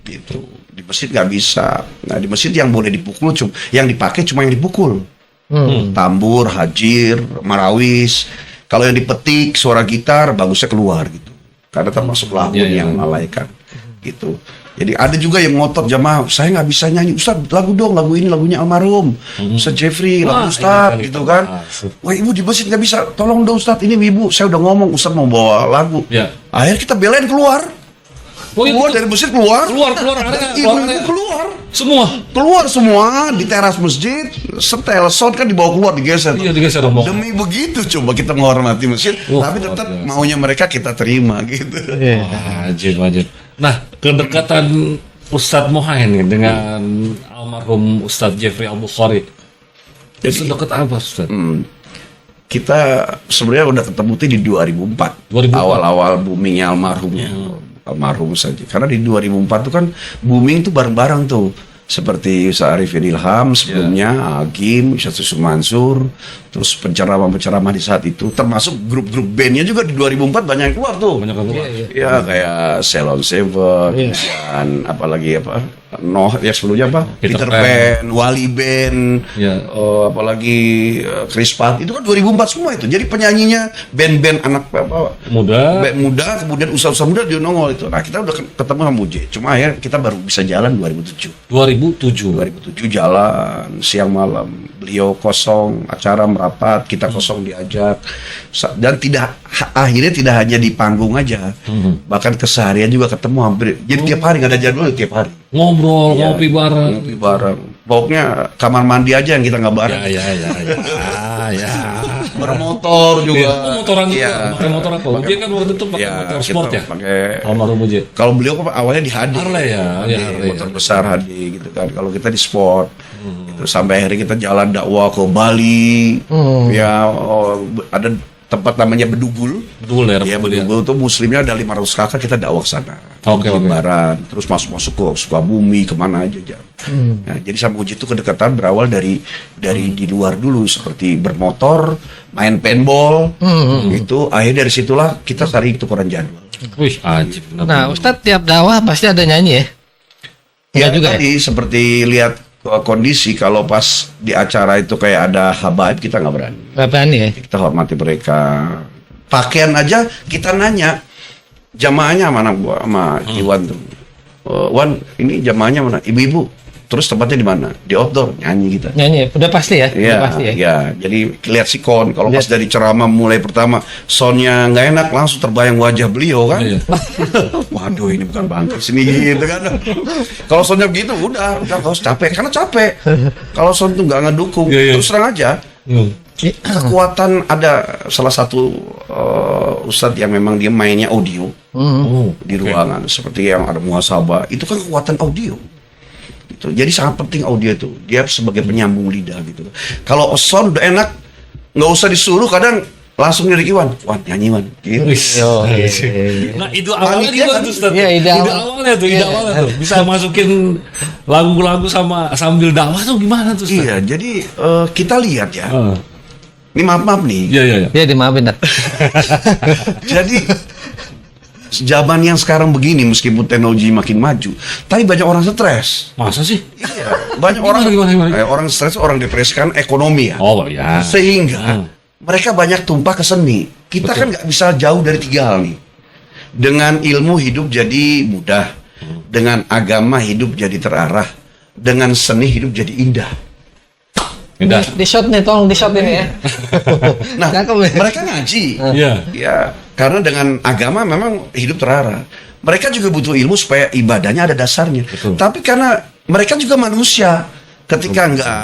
Gitu. Di masjid nggak bisa. Nah di masjid yang boleh dipukul, yang dipakai cuma yang dipukul. Tambur, hajir, marawis. Kalau yang dipetik, suara gitar, bagusnya keluar gitu. Karena termasuk lagu yang melalaikan. Gitu. Jadi ada juga yang ngotot jamaah, saya nggak bisa nyanyi, Ustaz lagu dong, lagu ini lagunya almarhum, Ustaz Jeffrey, lagu Ustaz gitu kan. Wah ibu di masjid nggak bisa, tolong dong Ustaz, ini ibu, saya udah ngomong Ustaz mau bawa lagu. Akhirnya kita belain keluar. Oh, iya, keluar betul. dari masjid keluar. Keluar area. Ibu-ibu keluar. Semua. Di teras masjid, setel sound kan dibawa keluar digeser. Iya, digeser rombongan. Demi begitu coba kita menghormati masjid, tapi luar tetap biasa. maunya mereka kita terima gitu. Wajib. Nah, kedekatan Ustadz Mohain dengan almarhum Ustadz Jeffrey Al-Bukhari. Itu dekat apa, Ustadz? Kita sebenarnya udah ketemu tuh di 2004. 2004. Awal-awal boomingnya almarhum saja. Karena di 2004 tuh kan booming tuh bareng-bareng tuh. Seperti Ustaz Arifin Ilham sebelumnya, Agim, Ustaz Yusuf Mansur, terus penceramah-penceramah di saat itu, termasuk grup-grup bandnya juga di 2004 banyak yang keluar tuh. Banyak yang keluar. Ya kayak Ceylon Seven, dan apalagi Noh, ya sebelumnya Peter Peter Pan. Pan, Wali Band, Ya. apalagi Chris Pat, itu kan 2004 semua itu. Jadi penyanyinya band-band anak Muda. band muda, kemudian usaha-usaha muda dia nongol itu. Nah kita udah ketemu sama Muje, cuma akhirnya kita baru bisa jalan 2007. 2007 jalan siang malam, beliau kosong, acara merapat, kita kosong diajak, dan akhirnya tidak hanya di panggung aja, bahkan keseharian juga ketemu hampir. Jadi tiap hari nggak ada jadwal, tiap hari Ngobrol, Iya, ngopi bareng. ngopi bareng. Pokoknya kamar mandi aja yang kita nggak bareng. Ya. Bermotor juga. Motoran juga. Iya. Pakai motor apa? Uje kan waktu itu pakai Iya, motor kita sport ya. pakai. Almarhum Uje. Kalau beliau kan awalnya di Hadi. Harley ya, Hadi, iya, Harley, motor ya. besar Hadi gitu kan. Kalau kita di sport. Gitu. Sampai akhirnya kita jalan dakwah ke Bali. Ya, ada tempat namanya Bedugul. Betul ya. Ya, Bedugul itu muslimnya ada 500 kakak, kita dakwah ke sana. Oke. Jimbaran, terus masuk ke Sukabumi, kemana aja. Nah, jadi sama Uji itu kedekatan berawal dari di luar dulu, seperti bermotor, main paintball, itu akhirnya dari situlah kita cari tukeran jadwal. Wih, ajib. Nah, Ustadz tiap dakwah pasti ada nyanyi ya? Ya Iya juga ya? tadi seperti lihat kondisi, kalau pas di acara itu kayak ada habaib, kita nggak berani. Nggak berani ya? Kita hormati mereka. Pakaian aja kita nanya jamaahnya mana gua sama Iwan tuh. Wan, ini jamaahnya mana? Ibu-ibu. Terus tempatnya di mana? Di outdoor, nyanyi kita. Nyanyi, udah pasti ya? Iya, Udah pasti ya? iya. Jadi lihat sikon. Kalau pas Lihat. dari ceramah mulai pertama, soundnya nggak enak, langsung terbayang wajah beliau kan. Iya. Waduh, ini bukan bangkit sini gitu kan. Kalau soundnya begitu, udah harus capek. Karena capek. Kalau sound tuh nggak ngedukung, Iya, iya. terus terang aja. Kekuatan ada salah satu ustadz yang memang dia mainnya audio di ruangan, seperti yang ada muhasabah. Itu kan kekuatan audio. Gitu. Jadi sangat penting audio itu. Dia sebagai penyambung lidah gitu. Kalau sound udah enak, nggak usah disuruh, kadang langsung dari Iwan, Wan nyanyi Wan. Gitu. Nah, itu awalnya Panitia gimana kan? tuh, Ustaz? Iya, ide Ide awalnya tuh. Bisa masukin lagu-lagu sambil dakwah tuh gimana tuh, Ustaz? Iya, jadi kita lihat ya. Ah. Ini maaf nih. Iya. Iya, dimaafin dah. Jadi zaman yang sekarang begini, meskipun teknologi makin maju, tapi banyak orang stres. Masa sih? Iya, banyak Gimana? orang stres, orang depresi kan ekonomi ya. Oh ya. Sehingga mereka banyak tumpah ke seni. Kita kan nggak bisa jauh dari tiga hal nih. Dengan ilmu hidup jadi mudah, dengan agama hidup jadi terarah, dengan seni hidup jadi indah. Indah. Di shot nih, tolong di shot ini ya. Nah, Cakep ya? mereka ngaji. Iya. Ya, karena dengan agama memang hidup terarah. Mereka juga butuh ilmu supaya ibadahnya ada dasarnya. Betul. Tapi karena mereka juga manusia, ketika nggak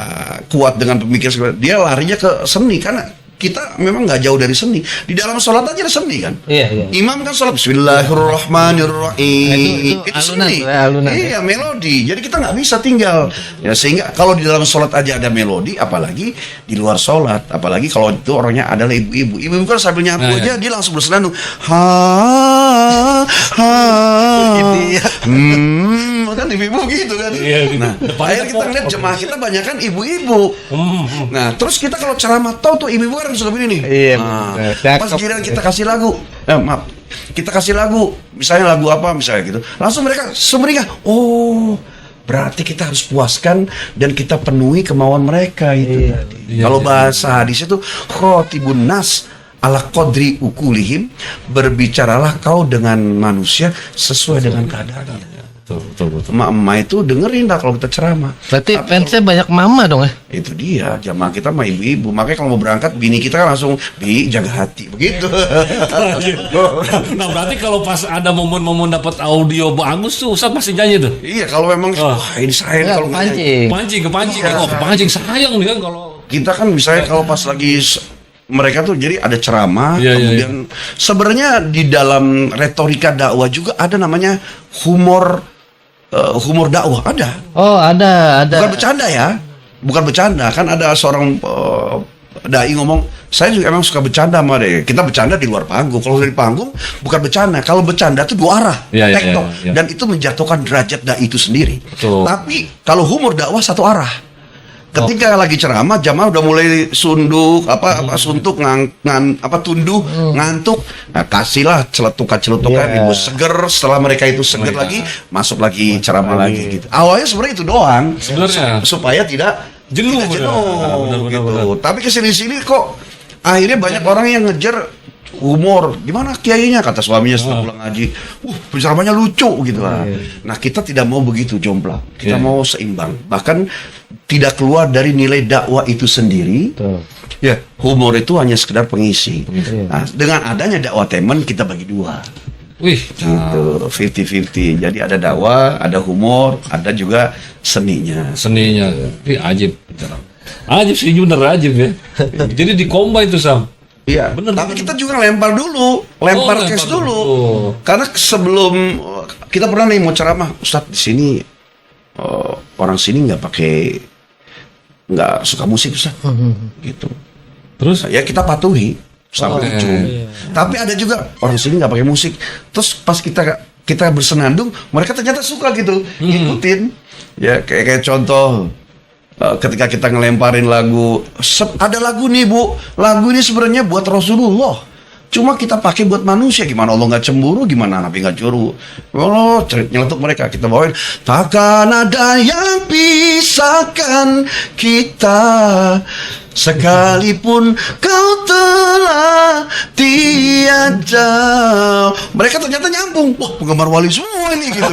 kuat dengan pemikiran, dia larinya ke seni. Karena kita memang nggak jauh dari seni. Di dalam sholat aja ada seni kan. Iya. Imam kan sholat Bismillahirrahmanirrahim. Itu Itu alunan, seni. alunan. Iya, melodi. Jadi kita nggak bisa tinggal. Ya, sehingga kalau di dalam sholat aja ada melodi, apalagi di luar sholat. Apalagi kalau itu orangnya adalah ibu-ibu. Ibu-ibu kan sambil nyapu Nah, aja, dia langsung bersenandung. Kan ibu-ibu gitu kan. Iya, gitu. Nah, Depannya akhirnya kita lihat jemaah kita banyak kan ibu-ibu. Nah, terus kita kalau ceramah tahu tuh ibu-ibu kan suka begini nih. Iya, Nah, bener. pas Cakep. giliran kita kasih lagu, maaf, kita kasih lagu, misalnya lagu apa misalnya gitu, langsung mereka sumringah. Oh, berarti kita harus puaskan dan kita penuhi kemauan mereka itu. Iya, Kalau bahasa hadis itu khotibun nas ala qadri ukulihim, berbicaralah kau dengan manusia sesuai dengan keadaannya. Betul. Emak-emak itu dengerin lah kalau kita ceramah. Berarti Tapi fansnya banyak mama dong ya? itu dia, jamaah kita mah ibu-ibu. Makanya kalau mau berangkat, bini kita kan langsung, Bi, jaga hati. Begitu. Nah berarti kalau pas ada momen-momen dapat audio bagus tuh Ustaz masih nyanyi tuh. Iya, kalau memang, wah ini saya nih Enggak, kalau nggak nyanyi. pancing. Kepancing. Iya. Oh, kepancing sayang nih kan kalau Kita kan misalnya kalau pas lagi mereka tuh jadi ada ceramah, Iya, kemudian sebenarnya di dalam retorika dakwah juga ada namanya humor dakwah, ada. Oh, ada. Bukan bercanda ya, bukan bercanda. Kan ada seorang dai ngomong, saya juga emang suka bercanda sama dia. Kita bercanda di luar panggung. Kalau dari panggung bukan bercanda. Kalau bercanda itu dua arah, Iya, tektok, iya. dan itu menjatuhkan derajat dai itu sendiri. Betul. Tapi kalau humor dakwah satu arah. Ketika lagi ceramah, jamaah udah mulai sunduk, suntuk, tunduh, ngantuk. Nah, kasihlah celetukan-celetukan, Iya. ibu seger. Setelah mereka itu seger lagi, masuk lagi ceramah lagi gitu. Awalnya sebenarnya itu doang, Sebenarnya. supaya tidak Jenuh, tidak benar. jenuh, Benar, gitu. benar. Tapi kesini-sini kok akhirnya banyak orang yang ngejar humor. Gimana kiainya, kata suaminya setelah pulang ngaji, penceramahnya lucu gitu lah. Nah, kita tidak mau begitu, jomplang. Kita Iya. mau seimbang. Bahkan tidak keluar dari nilai dakwah itu sendiri. Betul. Ya, humor itu hanya sekedar pengisi. Nah, dengan adanya dakwah temen kita bagi dua. wih, Gitu, 50-50. Jadi ada dakwah, ada humor, ada juga seninya. seninya. Ih, ajib. Ajib sih bener ajib ya. Jadi dikombin tuh Sam. Iya, Bener, tapi bener. kita juga lempar dulu, lempar cash lempar dulu. dulu. Karena sebelum kita pernah nih mau ceramah, Ustadz di sini orang sini nggak suka musik Ustadz, gitu. Terus Ya kita patuhi sampai ujung. Tapi ada juga orang sini nggak pakai musik. Terus pas kita bersenandung, mereka ternyata suka gitu, ngikutin. Ya kayak contoh. Ketika kita ngelemparin lagu, ada lagu nih Bu, lagu ini sebenarnya buat Rasulullah, cuma kita pakai buat manusia. Gimana Allah nggak cemburu, gimana Nabi nggak cemburu? Oh, nyeletuk mereka, kita bawain, takkan ada yang pisahkan kita, sekalipun kau telah tiada. Mereka ternyata nyambung. Wah, penggemar wali semua ini gitu.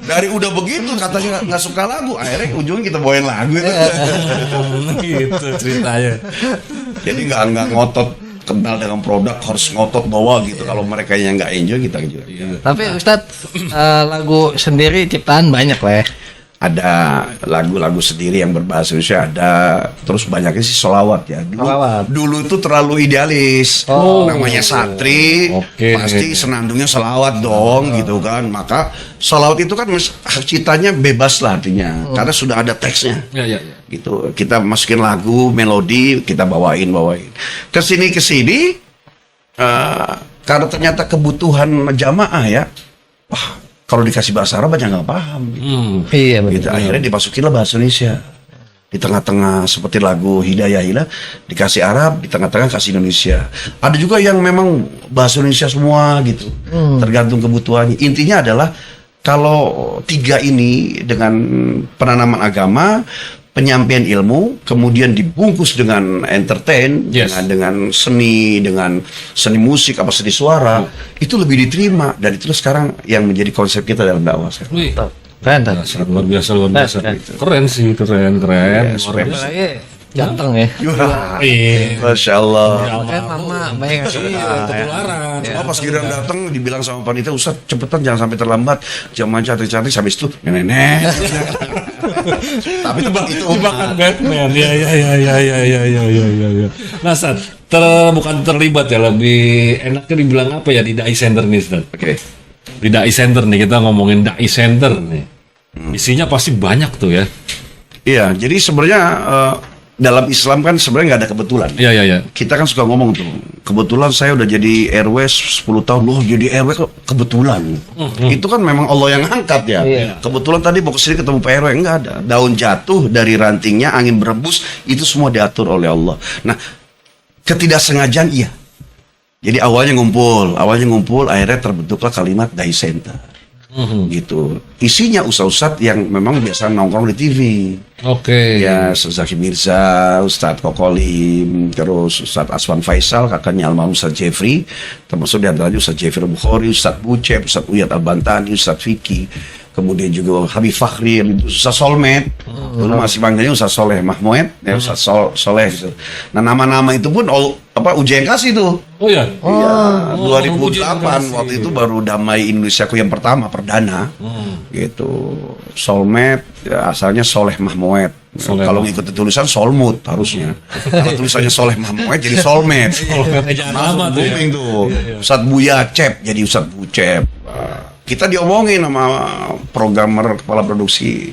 Dari udah begitu katanya nggak suka lagu, akhirnya ujungnya kita bawain lagu itu. gitu ceritanya. Jadi nggak ngotot kenal dengan produk, harus ngotot bawa gitu. Kalau mereka yang nggak enjoy, kita juga. Tapi Ustadz, lagu sendiri ciptaan banyak lah ya. Ada lagu-lagu sendiri yang berbahasa Indonesia, ada. Terus banyaknya sih solawat ya. Dulu itu terlalu idealis. Namanya santri, Oke. pasti senandungnya solawat dong gitu kan. Maka solawat itu kan citanya bebas lah artinya, karena sudah ada teksnya. Ya. Gitu, kita masukin lagu, melodi, kita bawain. Kesini karena ternyata kebutuhan jamaah ya. Wah, kalau dikasih bahasa Arab aja nggak paham. Iya Gitu. Akhirnya dimasukinlah bahasa Indonesia. Di tengah-tengah seperti lagu Hidayah Hilah dikasih Arab, di tengah-tengah kasih Indonesia. Ada juga yang memang bahasa Indonesia semua gitu. Tergantung kebutuhannya. Intinya adalah kalau tiga ini dengan penanaman agama, penyampaian ilmu, kemudian dibungkus dengan entertain, Yes. dengan seni musik, seni suara, itu lebih diterima. Dan itulah sekarang yang menjadi konsep kita dalam dakwah sekarang. Wih, Keren. luar biasa. Keren sih, keren. Luar biasa. Ganteng ya. Masya Allah. Makanya mama banyak Ketularan. Cuma pas Gilang datang dibilang sama panitia, Ustaz cepetan jangan sampai terlambat, jangan cantik-cantik, habis itu nenek. Tapi itu Jebakan Batman. Ya. Nah, Sat, bukan terlibat ya, lebih enaknya dibilang apa ya di Dai Center nih, Sat. Oke. Di Dai Center nih, kita ngomongin Dai Center nih. Isinya pasti banyak tuh ya. Iya, jadi sebenarnya dalam Islam kan sebenarnya nggak ada kebetulan. Iya. Kita kan suka ngomong tuh, kebetulan saya udah jadi RW 10 tahun, loh jadi RW kok kebetulan. Itu kan memang Allah yang angkat ya. Iya. Kebetulan tadi mau kesini ketemu Pak RW, enggak ada. Daun jatuh dari rantingnya, angin berembus, itu semua diatur oleh Allah. Nah, ketidaksengajaan iya. Jadi awalnya ngumpul, akhirnya terbentuklah kalimat Dai Center. Gitu. Isinya ustadz-ustadz yang memang biasa nongkrong di TV. Oke. Ya, Ustadz Zaki Mirza, Ustadz Kokolim, terus Ustadz Aswan Faisal, kakaknya almarhum Ustadz Jeffrey, termasuk di antaranya Ustadz Jeffrey Bukhari, Ustadz Bucep, Ustadz Uyat Al-Bantani, Ustadz Fiki. kemudian juga Habib Fakhri, Ustaz Solmed, dulu masih panggilnya Ustaz Soleh Mahmud, ya Ustaz Soleh gitu. Nah nama-nama itu pun Uji yang kasih tuh. Oh ya. Iya, Uji yang 2008 kasih. waktu itu baru Damai Indonesiaku yang pertama perdana, gitu. Solmed ya, asalnya Soleh Mahmud. Soleh Kalau Mahmud. ngikutin tulisan Solmud harusnya. Kalau tulisannya Soleh Mahmud jadi Solmed. Ejaan Masuk lama tuh ya. booming tuh. Ustadz Buya Cep jadi Ustadz Bucep. Kita diomongin sama programmer kepala produksi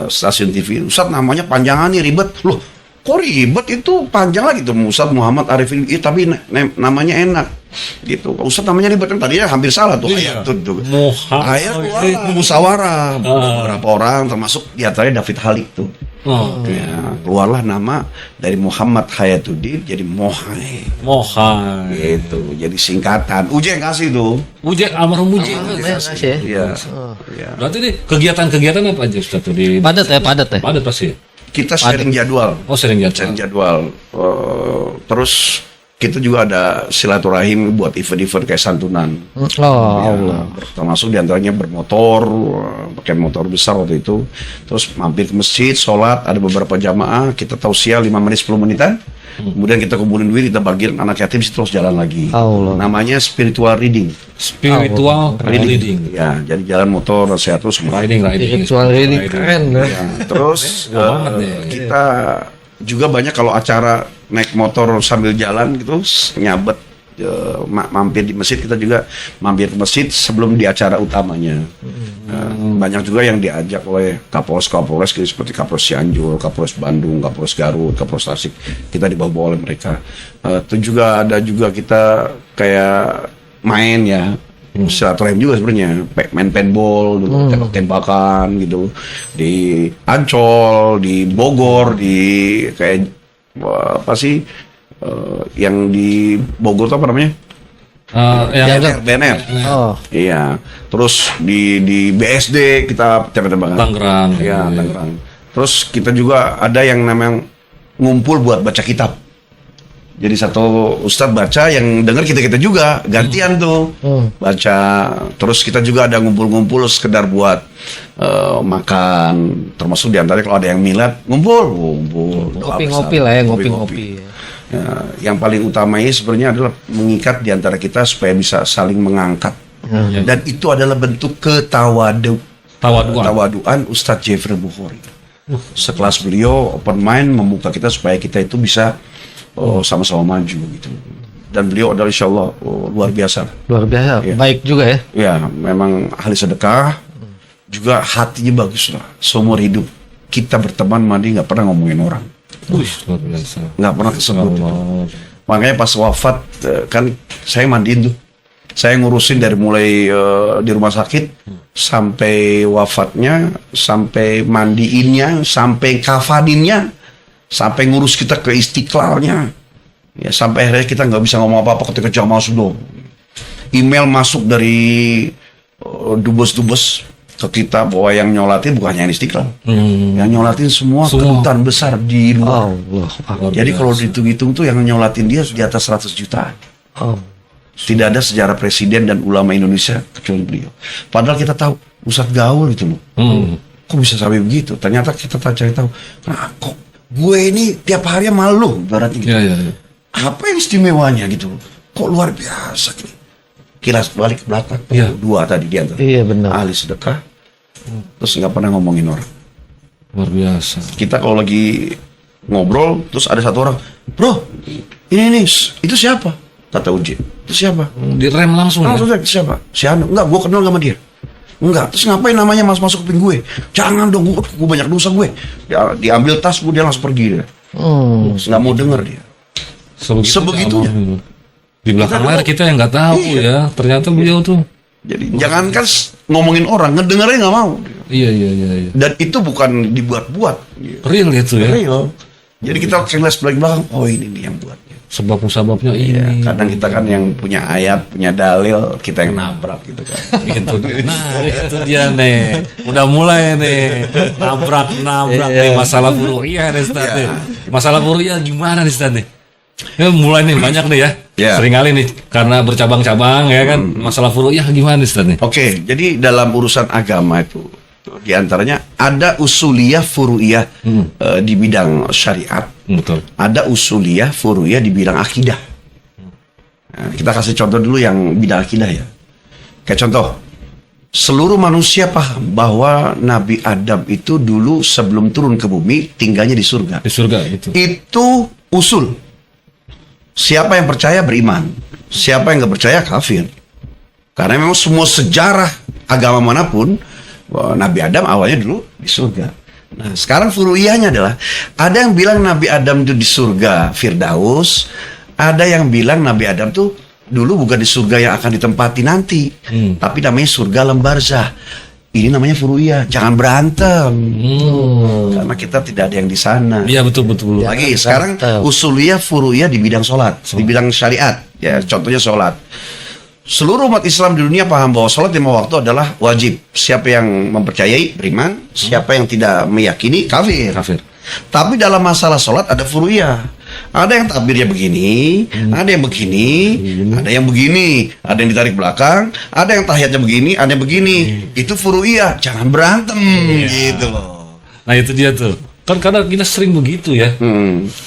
stasiun TV. Ustadz namanya panjangan nih ribet. Loh, kok ribet itu panjang lagi tuh Ustadz Muhammad Arifin. Tapi namanya enak. Gitu. Ustadz namanya ribet kan tadinya hampir salah tuh Iya. ayat tuh. Muhammad. Ayat keluar musyawarah beberapa orang termasuk diantaranya David Halik tuh. Oh, Ya, keluarlah nama dari Muhammad Hayatuddin jadi Mohai. Mohai. Gitu, jadi singkatan. Uji yang kasih tuh. Ujek, almarhum Ujek. Makasih ya. Iya. Iya. Berarti nih kegiatan-kegiatan apa aja Ustaz tuh di Padat ya, padat ya. Padat pasti. Kita sharing jadwal. Oh, sering Sharing jadwal. Terus kita juga ada silaturahim buat event-event kayak santunan. Oh, Ya, Allah. termasuk diantaranya bermotor, pakai motor besar waktu itu. Terus mampir ke masjid, sholat, ada beberapa jamaah, kita tausiah 5 menit 10 menitan. Kemudian kita kumpulin duit, kita bagiin anak yatim, terus jalan lagi. Allah. Namanya spiritual reading. Spiritual reading. Ya, jadi jalan motor, sehat terus semua. Riding. Spiritual reading keren ya. Ya, terus banget nih. kita juga banyak kalau acara naik motor sambil jalan gitu nyabet mampir di masjid, kita juga mampir ke masjid sebelum di acara utamanya. Banyak juga yang diajak oleh Kapolres gitu, seperti Kapolres Cianjur, Kapolres Bandung, Kapolres Garut, Kapolres Tasik, kita dibawa oleh mereka. Itu juga ada juga kita kayak main ya, silaturahim juga sebenarnya, main paintball dulu, tembak-tembakan gitu di Ancol, di Bogor, di kayak apa sih yang di Bogor tuh apa namanya? BNR. Oh, Iya. Terus di BSD kita tembak-tembakan. Tangerang. Iya, Tangerang. Terus kita juga ada yang namanya ngumpul buat baca kitab. Jadi satu ustadz baca, yang dengar kita juga gantian tuh baca. Terus kita juga ada ngumpul-ngumpul sekedar buat makan. Termasuk diantaranya kalau ada yang milad ngumpul. ngopi-ngopi lah ya, ngopi-ngopi. Ya, yang paling utamanya sebenarnya adalah mengikat diantara kita supaya bisa saling mengangkat. Dan itu adalah bentuk ketawaduan Ustadz Jeffrey Bukhari. Sekelas beliau open mind, membuka kita supaya kita itu bisa sama-sama maju gitu. Dan beliau adalah insya Allah luar biasa. Luar biasa, Iya. baik juga ya. Ya, memang ahli sedekah, juga hatinya bagus lah. Seumur hidup kita berteman mandi nggak pernah ngomongin orang, Wih, luar biasa. nggak pernah kesebut. Allah. Makanya pas wafat kan saya mandiin tuh. Saya ngurusin dari mulai di rumah sakit sampai wafatnya, sampai mandiinnya, sampai kafaninnya, sampai ngurus kita ke Istiqlalnya. Ya, sampai akhirnya kita nggak bisa ngomong apa-apa ketika jamaah sudah. Email masuk dari dubes-dubes ke kita bahwa yang nyolatin bukan hanya Istiqlal. Yang nyolatin semua kedutaan besar di luar. Allah. Jadi kalau dihitung-hitung tuh yang nyolatin dia di atas 100 juta. Oh. Tidak ada sejarah presiden dan ulama Indonesia kecuali beliau. Padahal kita tahu Ustadz gaul gitu loh. Kok bisa sampai begitu? Ternyata kita cari tahu. Nah, kok gue ini tiap hari malu berarti gitu. Iya. Apa yang istimewanya gitu loh? Kok luar biasa gitu. Kilas balik ke belakang. Iya. Dua tadi di antara. Iya benar. Ahli sedekah. Terus nggak pernah ngomongin orang. Luar biasa. Kita kalau lagi ngobrol terus ada satu orang, bro, ini itu siapa? Kata Uji, itu siapa? Direm langsung ya? Langsung saya, siapa? Si Anu. Enggak, gue kenal sama dia. Enggak, terus ngapain namanya masuk kuping gue? Jangan dong, gue banyak dosa gue. Diambil tas gue, dia langsung pergi dia. Terus nggak mau denger dia. Sebegitunya. Di belakang layar kita yang nggak tahu ya. Ternyata beliau tuh. Jadi jangankan ngomongin orang, ngedengernya nggak mau. Iya. Dan itu bukan dibuat-buat. Real itu ya. Real. Jadi kita kelas belakang, oh ini nih yang buat. Sebab musababnya Iya, ini. kadang kita kan yang punya ayat, punya dalil, kita yang nabrak gitu kan. Gitu. Nah, itu dia nih. Udah mulai nih. Nabrak nih masalah buruhiyah nih Ustaz nih. Masalah buruhiyah gimana nih Ustaz nih? Ya, mulai nih banyak nih ya. Ya. Sering kali nih karena bercabang-cabang ya kan. Masalah furu'iyah gimana Ustaz nih? Oke, jadi dalam urusan agama itu di antaranya ada usuliyah furu'iyah di bidang syariat. Betul. Ada usuliyah furu'iyah di bidang akidah. Nah, kita kasih contoh dulu yang bidang akidah ya. Kayak contoh, seluruh manusia paham bahwa Nabi Adam itu dulu sebelum turun ke bumi tinggalnya di surga. Di surga itu. Itu usul. Siapa yang percaya beriman, siapa yang nggak percaya kafir. Karena memang semua sejarah agama manapun, Nabi Adam awalnya dulu di surga. Nah, sekarang furu'iyahnya adalah ada yang bilang Nabi Adam itu di surga Firdaus, ada yang bilang Nabi Adam tuh dulu bukan di surga yang akan ditempati nanti, tapi namanya surga alam barzah. Ini namanya furu'iyah, jangan berantem. Karena kita tidak ada yang di sana. Iya betul. Lagi sekarang usuliyah furu'iyah di bidang sholat, di bidang syariat. Ya, contohnya sholat. Seluruh umat Islam di dunia paham bahwa sholat 5 waktu adalah wajib. Siapa yang mempercayai beriman, siapa yang tidak meyakini kafir. Tapi dalam masalah sholat ada furu'iyah. Ada yang takbirnya begini, ada yang begini, ada yang begini, ada yang ditarik belakang, ada yang tahiyatnya begini, ada yang begini. Itu furu'iyah, jangan berantem gitu loh. Nah itu dia tuh. Kan kadang kita sering begitu ya.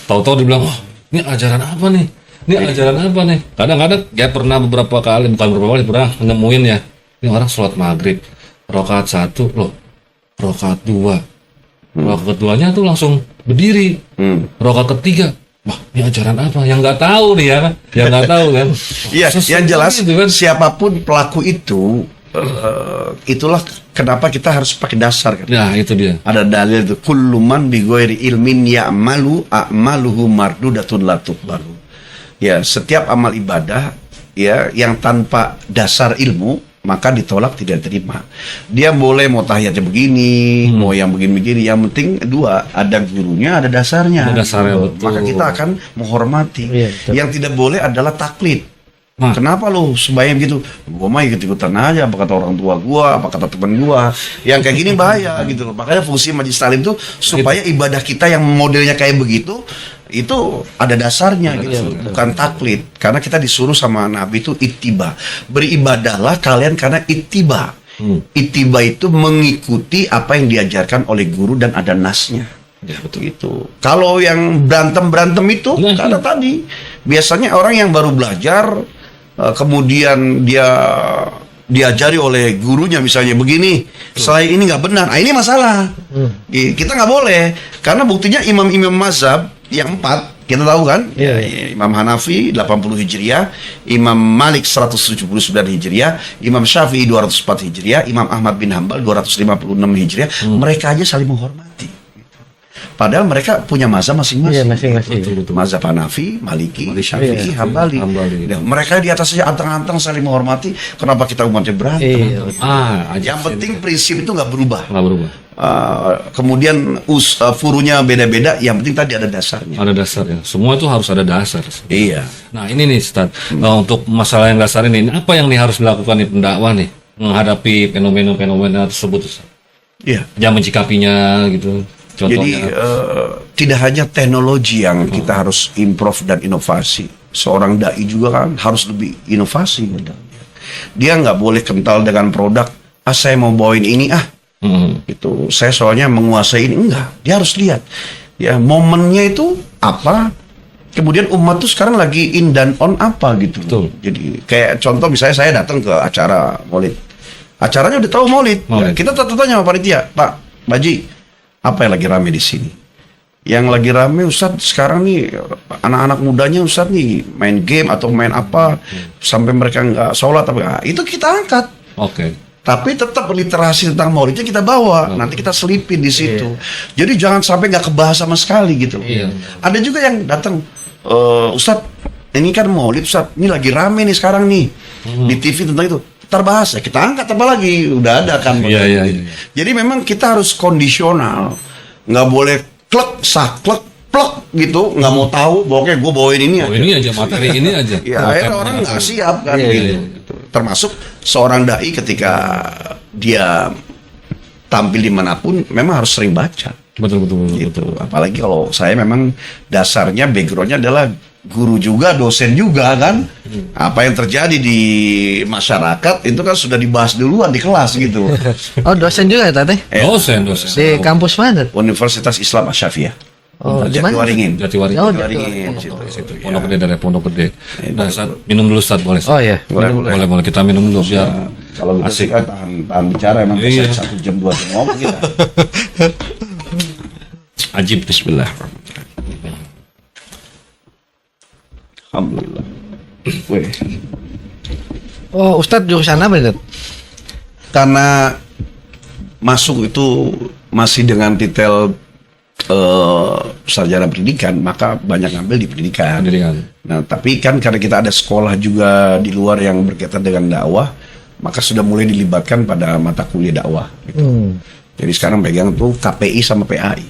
Tahu-tahu dibilang, oh ini ajaran apa nih? Ini ajaran apa nih? Kadang-kadang ya pernah beberapa kali, bukan beberapa kali, pernah nemuin ya. Ini orang sholat maghrib, rakaat 1 loh, rakaat 2. Rakaat keduanya tuh langsung berdiri. Rakaat ketiga, wah ini ajaran apa? Yang nggak tahu nih ya kan? Yang nggak tahu kan? Iya, yang jelas gitu kan? siapapun pelaku itu, itulah kenapa kita harus pakai dasar kan? Nah itu dia. Ada dalil itu kullu man bi ghairi ilmin ya'malu a'maluhu mardudatun la tuqbalu. Ya, setiap amal ibadah ya yang tanpa dasar ilmu maka ditolak, tidak diterima. Dia boleh mau tahiyatnya begini, mau yang begini-begini, yang penting dua, ada gurunya, ada dasarnya. Ada dasarnya, betul. Maka kita akan menghormati. Iya, betul. Yang tidak boleh adalah taklid. Nah. Kenapa lo sembahyang gitu? Gua mah ikut-ikutan aja, apa kata orang tua gua, apa kata teman gua. Yang kayak gini bahaya gitu loh. Makanya fungsi majelis taklim itu supaya ibadah kita yang modelnya kayak begitu itu ada dasarnya gitu, bukan taklid. Karena kita disuruh sama Nabi itu ittiba. Beribadahlah kalian karena ittiba. Ittiba itu mengikuti apa yang diajarkan oleh guru dan ada nasnya. Ya, betul itu. Kalau yang berantem itu karena tadi biasanya orang yang baru belajar kemudian dia diajari oleh gurunya misalnya begini, selain ini nggak benar. Nah, ini masalah. Kita nggak boleh karena buktinya imam-imam mazhab yang 4 kita tahu kan? Imam Hanafi 80 Hijriah, Imam Malik 179 Hijriah, Imam Syafi'i 204 Hijriah, Imam Ahmad bin Hambal 256 Hijriah. Mereka aja saling menghormati. Padahal mereka punya mazhab masing-masing. Iya, masing-masing. Betul. Mazhab Hanafi, Maliki, Syafi'i, Hambali. Nah, mereka di atas saja antang-antang saling menghormati. Kenapa kita umatnya berantem? Yang penting prinsip itu nggak berubah. Kemudian furunya beda-beda. Yang penting tadi ada dasarnya. Ada dasarnya. Semua itu harus ada dasar. Iya. Nah ini nih Ustaz, untuk masalah yang dasar ini, apa yang nih harus dilakukan nih pendakwah nih menghadapi fenomena-fenomena tersebut Ustaz? Iya. Jangan mencikapinya gitu. Contohnya. Jadi tidak hanya teknologi yang kita harus improve dan inovasi. Seorang dai juga kan harus lebih inovasi. Dia nggak boleh kental dengan produk. Saya mau bawain ini Itu saya soalnya menguasai ini, enggak. Dia harus lihat ya momennya itu apa. Kemudian umat tuh sekarang lagi in dan on apa gitu. Betul. Jadi kayak contoh misalnya saya datang ke acara Maulid. Acaranya udah tahu Maulid. Ya, kita tanya sama panitia, Pak Baji, apa yang lagi rame di sini? Yang lagi rame Ustadz sekarang nih anak-anak mudanya Ustadz nih main game atau main apa sampai mereka nggak sholat itu kita angkat. Tapi tetap literasi tentang maulidnya kita bawa. Nanti kita selipin di situ. Jadi jangan sampai nggak kebahas sama sekali gitu. Ada juga yang datang, Ustadz ini kan maulid Ustadz, ini lagi rame nih sekarang nih di TV tentang itu. Terbahas ya kita angkat apa lagi, udah ada kan. Jadi memang kita harus kondisional, nggak boleh klek saklek plek gitu, nggak mau tahu, pokoknya gue bawain ini aja. Ini aja materi ini aja. Ya akhirnya orang nggak siap kan gitu. Termasuk seorang dai ketika dia tampil dimanapun memang harus sering baca. Betul. Apalagi kalau saya memang dasarnya backgroundnya adalah guru juga, dosen juga kan. Apa yang terjadi di masyarakat itu kan sudah dibahas duluan di kelas gitu. Oh, dosen juga ya Tante? Dosen. Di kampus mana? Universitas Islam Asy-Syafi'iyah. Oh, di mana? Jatiwaringin. Jatiwaringin. Oh, Jatiwaringin. Situ. Pondok Gede dari Pondok Gede. Nah, Ustaz, minum dulu Ustaz, boleh? Oh iya. Boleh. Kita minum dulu biar Kalau kita asik. suka tahan bicara emang bisa Iya. 1 jam 2 jam ngomong kita. Ajib. Bismillah. Alhamdulillah. Weh. Oh, Ustadz jurusan apa itu? Karena masuk itu masih dengan titel sarjana pendidikan, maka banyak ngambil di pendidikan. Nah, tapi kan karena kita ada sekolah juga di luar yang berkaitan dengan dakwah, maka sudah mulai dilibatkan pada mata kuliah dakwah. Gitu. Jadi sekarang pegang tuh KPI sama PAI,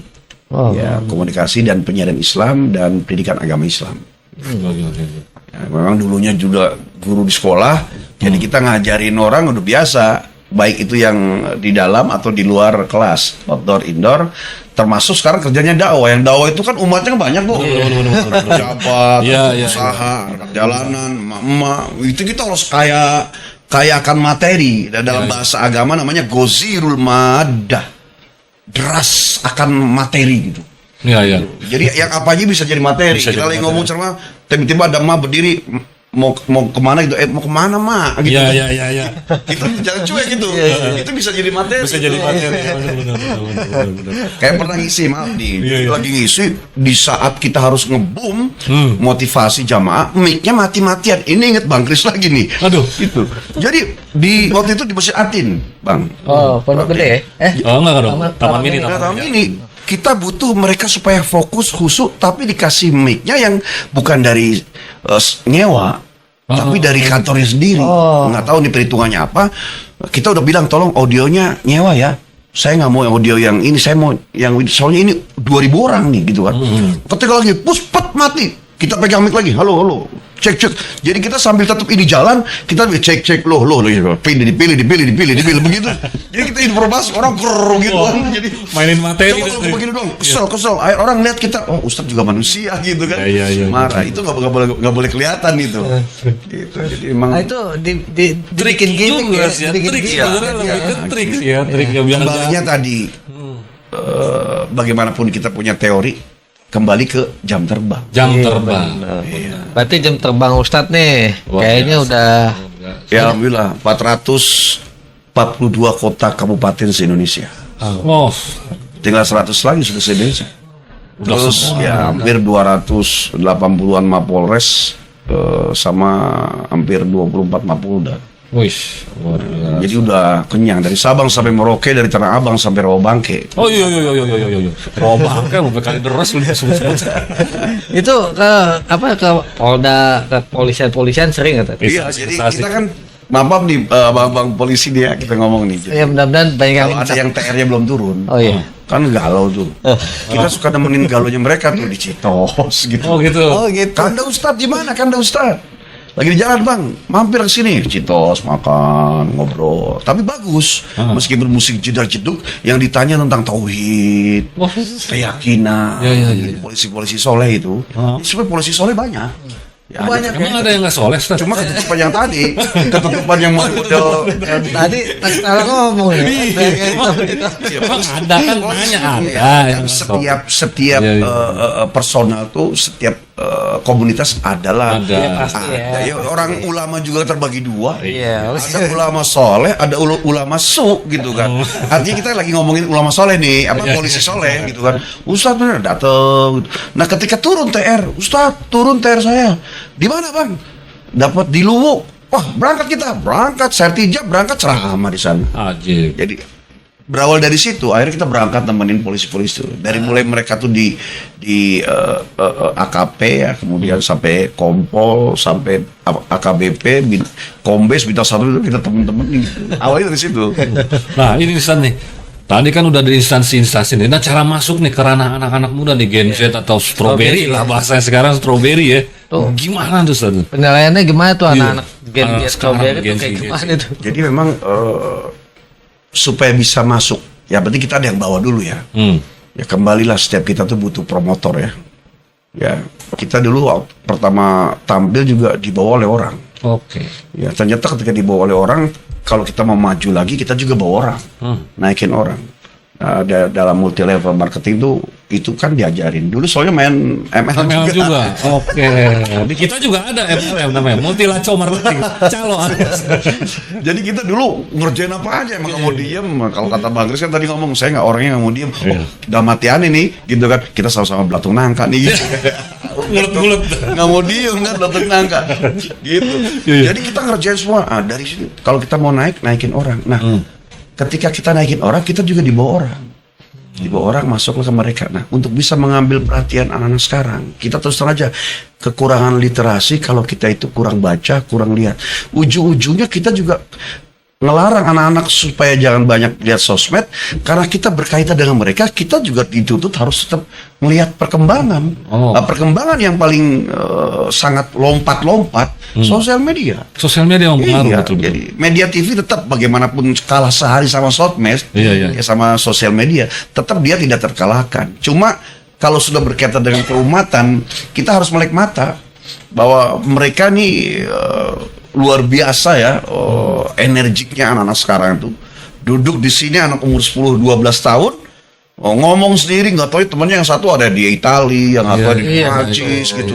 Oh. ya komunikasi dan penyiaran Islam dan pendidikan agama Islam. Ya, memang dulunya juga guru di sekolah, jadi kita ngajarin orang udah biasa, baik itu yang di dalam atau di luar kelas, outdoor, indoor. Termasuk sekarang kerjanya dakwah. Yang dakwah itu kan umatnya banyak tuh. Pejabat, usaha, anak jalanan, emak-emak. Itu kita harus kaya akan materi. Dan dalam bahasa agama namanya gozirul madah. Deras akan materi gitu. Iya. Jadi yang apa aja bisa jadi materi. Kita lagi ngomong ceramah, tiba-tiba ada emak berdiri mau kemana gitu, mau kemana mak gitu. Iya. Kita jangan cuek gitu. Itu bisa jadi materi. Benar. Kayak pernah ngisi, maaf nih, Iya. lagi ngisi di saat kita harus ngeboom motivasi jamaah, mic-nya mati-matian. Ini inget Bang Kris lagi nih. Aduh. Itu. Jadi di waktu itu di Masjid Atin, Bang. Oh, Pondok Gede ya? Oh, enggak dong. Taman Mini. Nah, tahun ini kita butuh mereka supaya fokus khusyuk, tapi dikasih mic-nya yang bukan dari nyewa, tapi dari kantornya sendiri. Nggak tahu nih perhitungannya apa. Kita udah bilang tolong audionya nyewa ya. Saya nggak mau audio yang ini, saya mau yang soalnya ini 2000 orang nih gitu kan. Ketika lagi push pet mati, kita pegang mic lagi. Halo. Cek. Jadi kita sambil tetap ini jalan, kita cek loh, dipilih begitu. Jadi kita informasi orang gitu kan. Jadi Mainin materi. coba kalau begini dong, kesel. Akhir orang lihat kita, oh Ustadz juga manusia gitu kan. Iya. Marah, itu nggak boleh kelihatan itu. Gitu. Jadi emang Nah, itu dibikin gimmick ya. Dibikin gimmick. Trik yang biar kembalinya tadi bagaimanapun kita punya teori, kembali ke jam terbang. jam terbang. Berarti jam terbang Ustadz nih, Wah, kayaknya biasa. udah Ya alhamdulillah 442 kota kabupaten se-Indonesia. Oh, Tinggal 100 lagi sudah se-Indonesia. udah Terus semua. ya hampir 280-an Mapolres sama hampir 24 Mapolda. Wih, luar biasa. Jadi udah kenyang dari Sabang sampai Merauke, dari Tanah Abang sampai Rawabangke. Oh iya. Robang kan mau kali deres lu sebut. itu ke Polda, ke polisian sering nggak? Iya, jadi kita kan maaf nih bang polisi nih ya, kita ngomong nih. Jadi, Ya mudah-mudahan banyak yang kalau ada yang TR-nya belum turun, Oh iya. kan galau tuh. Kita suka nemenin galonya mereka tuh di Citos gitu. Oh gitu. Kanda Ustadz di mana? Kanda Ustadz lagi di jalan bang, mampir ke sini. Citos makan, ngobrol. Tapi bagus, meskipun musik jedar-jeduk yang ditanya tentang tauhid, Wah. keyakinan. Ya. Polisi-polisi soleh itu, sebenarnya polisi soleh banyak. Ya, Banyak Emang ada yang nggak soleh, Ustaz? cuma ketutupan yang tadi, ketutupan yang model Tadi salah ngomong ya. Emang ada kan nanya ada. kan setiap Iya. personal tuh setiap komunitas adalah Ada. Iya, pasti ya. Ya, orang ulama juga terbagi dua. Iya. Ada ulama soleh, ada ulama su gitu kan. Artinya kita lagi ngomongin ulama soleh nih, apa polisi soleh gitu kan. Ustadz bener dateng. Nah ketika turun TR, Ustadz turun TR saya. Di mana bang? Dapat di Luwuk. Wah berangkat kita, berangkat Sertijab, berangkat ceramah di sana. Ajib. Jadi berawal dari situ, akhirnya kita berangkat nemenin polisi-polisi itu. Dari mulai mereka tuh di AKP ya, kemudian sampai Kompol, sampai AKBP, Kombes, Bintang 1 itu kita temen-temen gitu. Awalnya dari situ. Nah ini Ustaz nih. Tadi kan udah dari instansi-instansi nih. Nah cara masuk nih ke ranah anak-anak muda nih Gen Z atau strawberry lah bahasanya sekarang strawberry ya. Gimana tuh Ustaz? Penilaiannya gimana tuh anak-anak Gen Anak Z sekarang, strawberry Gen itu Z, kayak Gen Z. gimana tuh? Jadi memang supaya bisa masuk, ya berarti kita ada yang bawa dulu ya. Ya kembalilah setiap kita tuh butuh promotor ya. Ya kita dulu waktu pertama tampil juga dibawa oleh orang. Oke. Ya ternyata ketika dibawa oleh orang, kalau kita mau maju lagi kita juga bawa orang, naikin orang. Dalam multi level marketing itu kan diajarin. Dulu soalnya main MLM MLM juga. juga. Oke. Di kita juga ada MLM namanya, multi laco marketing. Calo. Jadi kita dulu ngerjain apa aja, emang nggak mau diem. Kalau kata Bang Kris kan tadi ngomong, saya nggak orangnya nggak mau diem. Oh, udah matian ini, gitu kan. Kita sama-sama belatung nangka nih. Gitu. Mulut-mulut. Nggak mau diem kan, belatung nangka. Gitu. Jadi kita ngerjain semua. Dari sini, kalau kita mau naikin orang. Nah, ketika kita naikin orang, kita juga dibawa orang. Dibawa orang, masuklah ke mereka. Nah, untuk bisa mengambil perhatian anak-anak sekarang, kita terus terang aja kekurangan literasi. Kalau kita itu kurang baca, kurang lihat, ujung-ujungnya kita juga ngelarang anak-anak supaya jangan banyak lihat sosmed, karena kita berkaitan dengan mereka, kita juga dituntut harus tetap melihat perkembangan. Perkembangan yang paling sangat lompat-lompat, sosial media. Sosial media mempengaruhi betul-betul. Jadi media TV tetap bagaimanapun kalah sehari sama sosmed, ya sama sosial media, tetap dia tidak terkalahkan. Cuma kalau sudah berkaitan dengan keumatan, kita harus melek mata bahwa mereka nih luar biasa ya, energiknya anak-anak sekarang itu. Duduk di sini anak umur 10-12 tahun, ngomong sendiri, nggak tahu temannya yang satu ada di Italia, yang satu ada di Prancis gitu.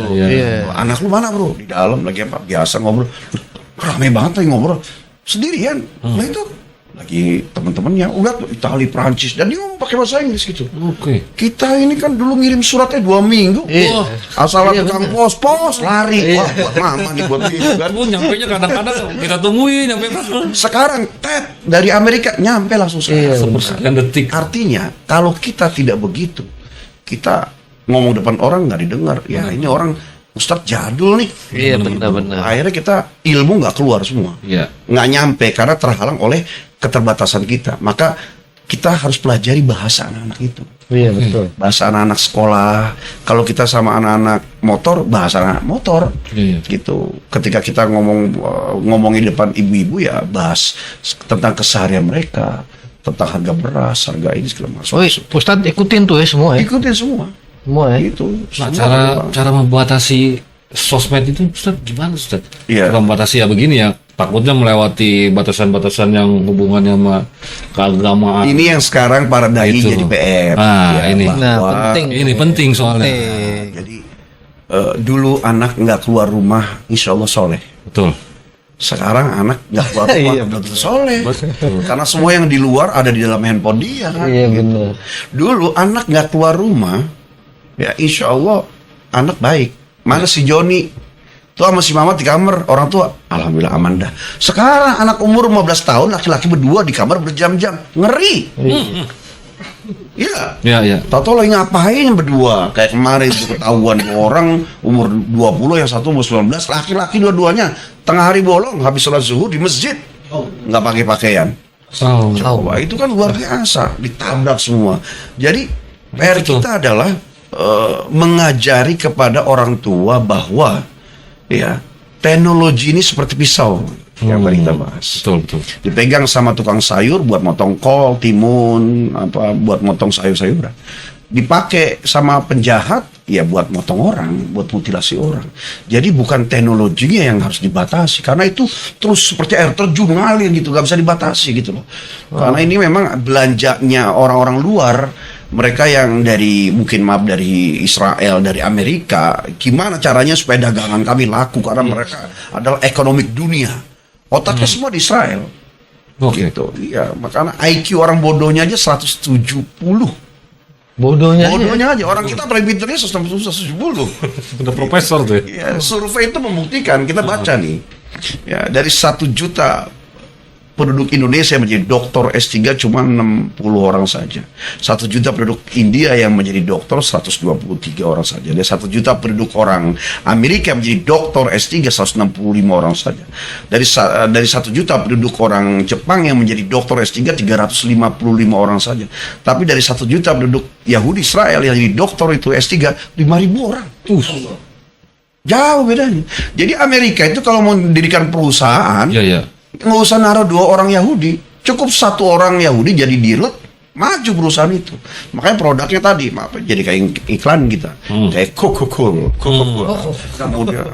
Anak lu mana bro? Di dalam lagi apa? Biasa ngobrol. Rame banget lagi ngobrol. Sendirian. Nah itu lagi teman-temannya udah tuh Italia, Prancis, dan dia ngomong pakai bahasa Inggris gitu. Kita ini kan dulu ngirim suratnya 2 minggu. Asal tukang pos lari. Wah, buat mama nih, buat ini kan. Nyampe nya kadang-kadang kita tungguin nyampe Sekarang dari Amerika nyampe langsung sekian detik. Artinya kalau kita tidak begitu, kita ngomong depan orang nggak didengar. Ya ini orang Ustadz jadul nih. Iya benar-benar. Akhirnya kita ilmu nggak keluar semua. Nggak nyampe karena terhalang oleh keterbatasan kita. Maka kita harus pelajari bahasa anak-anak itu. Iya betul. Bahasa anak-anak sekolah. Kalau kita sama anak-anak motor, bahasa anak motor. Gitu. Ketika kita ngomongin depan ibu-ibu, ya bahas tentang keseharian mereka, tentang harga beras, harga ini segala macam. Ustadz ikutin tuh ya semua ya. Ikutin semua. Semua ya. Itu. Nah, cara membatasi sosmed itu Ustaz gimana Ustaz? Iya. Cara membatasi ya begini ya, takutnya melewati batasan-batasan yang hubungannya sama keagamaan. Ini yang sekarang para dai Itu. jadi PR. Ini. penting. Ini penting soalnya. Jadi dulu anak nggak keluar rumah, insya Allah soleh. Betul. Sekarang anak nggak keluar rumah, belum tentu soleh. Karena semua yang di luar ada di dalam handphone dia. Iya benar. Dulu anak nggak keluar rumah, ya insya Allah anak baik. Mana si Joni tuh sama si Mamat di kamar, orang tua alhamdulillah aman dah. Sekarang anak umur 15 tahun laki-laki berdua di kamar berjam-jam, ngeri. Iya. Tahu lagi ngapain berdua? Kayak kemarin itu ketahuan orang umur 20, yang satu umur 19, laki-laki dua-duanya tengah hari bolong habis sholat zuhur di masjid, nggak pakai pakaian. Coba itu kan luar biasa, ditabrak semua. Jadi PR kita adalah mengajari kepada orang tua bahwa ya teknologi ini seperti pisau yang tadi kita bahas. Betul. Dipegang sama tukang sayur buat motong kol, timun, apa buat motong sayur-sayuran. Dipakai sama penjahat ya buat motong orang, buat mutilasi orang. Jadi bukan teknologinya yang harus dibatasi, karena itu terus seperti air terjun ngalir gitu, nggak bisa dibatasi gitu loh. Karena ini memang belanjanya orang-orang luar. Mereka yang dari dari Israel, dari Amerika, gimana caranya supaya dagangan kami laku, karena mereka adalah ekonomi dunia. Otaknya semua di Israel. Gitu. Iya, makanya IQ orang bodohnya aja 170. Bodohnya aja. Orang kita paling pintarnya 170. Udah profesor tuh. Ya, survei itu membuktikan, kita baca nih. Ya, dari 1 juta penduduk Indonesia yang menjadi doktor S3 cuma 60 orang saja. 1 juta penduduk India yang menjadi doktor 123 orang saja. Dan 1 juta penduduk orang Amerika yang menjadi doktor S3 165 orang saja. Dari 1 juta penduduk orang Jepang yang menjadi doktor S3 355 orang saja. Tapi dari 1 juta penduduk Yahudi Israel yang jadi doktor itu S3 5.000 orang. Jauh bedanya. Jadi Amerika itu kalau mau mendirikan perusahaan, nggak usah naruh 2 orang Yahudi, cukup 1 orang Yahudi jadi dirut, maju perusahaan itu. Makanya produknya tadi jadi kayak iklan kita, kayak Coca-Cola. Kemudian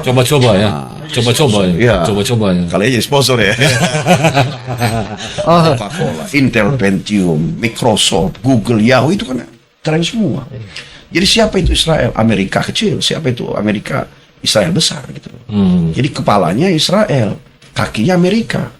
Coba-coba ya. Coba-coba ya. Iya. Coba-coba ya. kali aja jadi sponsor ya. Coca-Cola, Intel Pentium, Microsoft, Google, Yahoo itu kan keren semua. Jadi siapa itu Israel? Amerika kecil. Siapa itu Amerika? Israel besar gitu. Jadi kepalanya Israel, kakinya Amerika.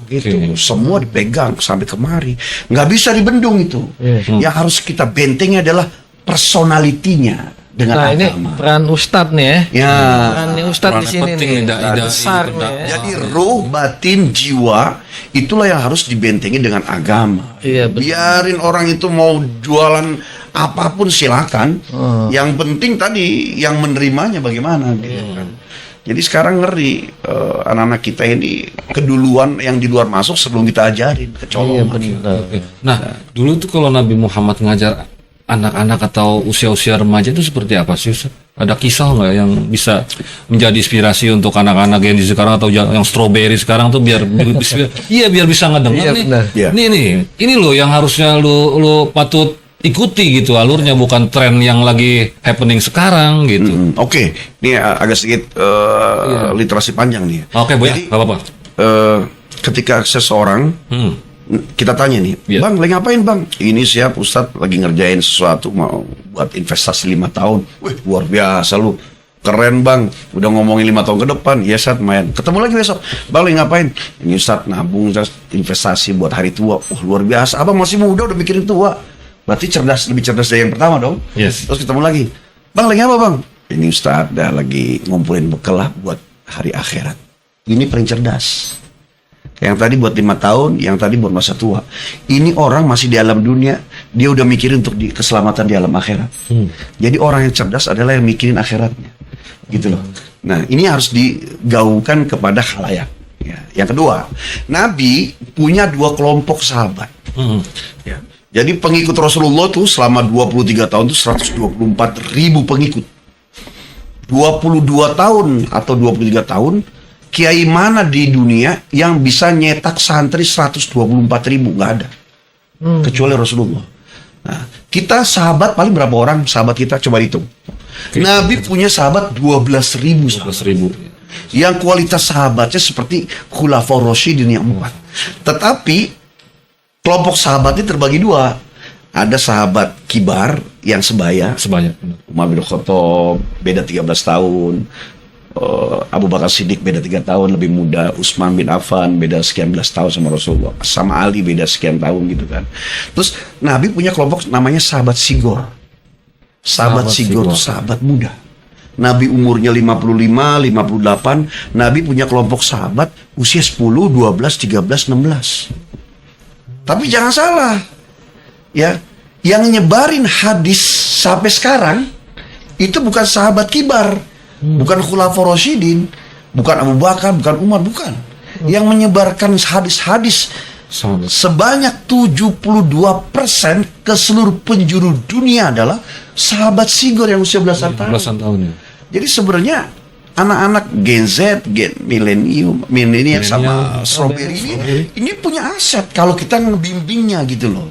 Gitu. Semua dipegang sampai kemari. Nggak bisa dibendung itu. Yang harus kita bentengi adalah personalitinya dengan Nah ini agama. peran Ustadz nih ya. Ya. Peran Ustadz di Peran sini penting nih. nih, Besar nih ya. Jadi roh, batin, jiwa itulah yang harus dibentengi dengan agama. Iya, betul. Biarin orang itu mau jualan apapun silakan. Yang penting tadi yang menerimanya bagaimana gitu kan. Jadi sekarang ngeri anak-anak kita ini keduluan yang di luar masuk sebelum kita ajarin Iya kecolongan. benar. Nah, dulu tuh kalau Nabi Muhammad ngajar anak-anak atau usia-usia remaja itu seperti apa sih, Ustaz? Ada kisah nggak yang bisa menjadi inspirasi untuk anak-anak yang di sekarang atau yang strawberry sekarang tuh biar biar bisa ngedenger Iya, nih. benar. Iya. Ini loh yang harusnya lu patut ikuti gitu alurnya, bukan tren yang lagi happening sekarang gitu. Oke, ini agak sedikit literasi panjang nih. Oke, Bu ya, Jadi, nggak apa-apa. ketika seseorang kita tanya nih, Iya. Bang, lagi ngapain Bang? Ini siap Ustadz lagi ngerjain sesuatu mau buat investasi 5 tahun. Wih, luar biasa lu. Keren Bang, udah ngomongin 5 tahun ke depan. Ya Ustadz, main. Ketemu lagi besok. Bang, lagi ngapain? Ini Ustadz nabung investasi buat hari tua. Luar biasa. Abang masih muda udah mikirin tua. Berarti lebih cerdas dari yang pertama dong. Yes. Terus ketemu lagi. Bang, lagi apa Bang? Ini Ustadz dah lagi ngumpulin bekal lah buat hari akhirat. Ini paling cerdas. Yang tadi buat 5 tahun, yang tadi buat masa tua. Ini orang masih di alam dunia, dia udah mikirin untuk keselamatan di alam akhirat. Jadi orang yang cerdas adalah yang mikirin akhiratnya. Gitu loh. Nah, ini harus digaungkan kepada khalayak. Ya. Yang kedua, Nabi punya 2 kelompok sahabat. Ya. Jadi pengikut Rasulullah tuh selama 23 tahun tuh 124.000 pengikut. 22 tahun atau 23 tahun, kiai mana di dunia yang bisa nyetak santri 124.000? Nggak ada. Kecuali Rasulullah. Nah, kita sahabat paling berapa orang sahabat kita? Coba hitung. Nabi punya sahabat 12.000 sahabat. 12.000. Yang kualitas sahabatnya seperti Khulafaur Rasyidin yang 4. Tetapi kelompok sahabatnya terbagi 2. Ada sahabat kibar yang sebaya. Sebanyak. Umar bin Khattab beda 13 tahun. Abu Bakar Siddiq beda 3 tahun lebih muda. Utsman bin Affan beda sekian belas tahun sama Rasulullah. Sama Ali beda sekian tahun gitu kan. Terus Nabi punya kelompok namanya sahabat Sigor. Sahabat Sigor itu sahabat muda. Nabi umurnya 55, 58. Nabi punya kelompok sahabat usia 10, 12, 13, 16. Tapi jangan salah. Ya, yang nyebarin hadis sampai sekarang itu bukan sahabat kibar, bukan Khulafaur Rasyidin, bukan Abu Bakar, bukan Umar, bukan. Yang menyebarkan hadis-hadis sebanyak 72% ke seluruh penjuru dunia adalah sahabat Sigor yang usia belasan tahun. Belasan tahun ya. Jadi sebenarnya anak-anak Gen Z, Gen milenial sama strawberry ini punya aset kalau kita ngebimbingnya gitu loh.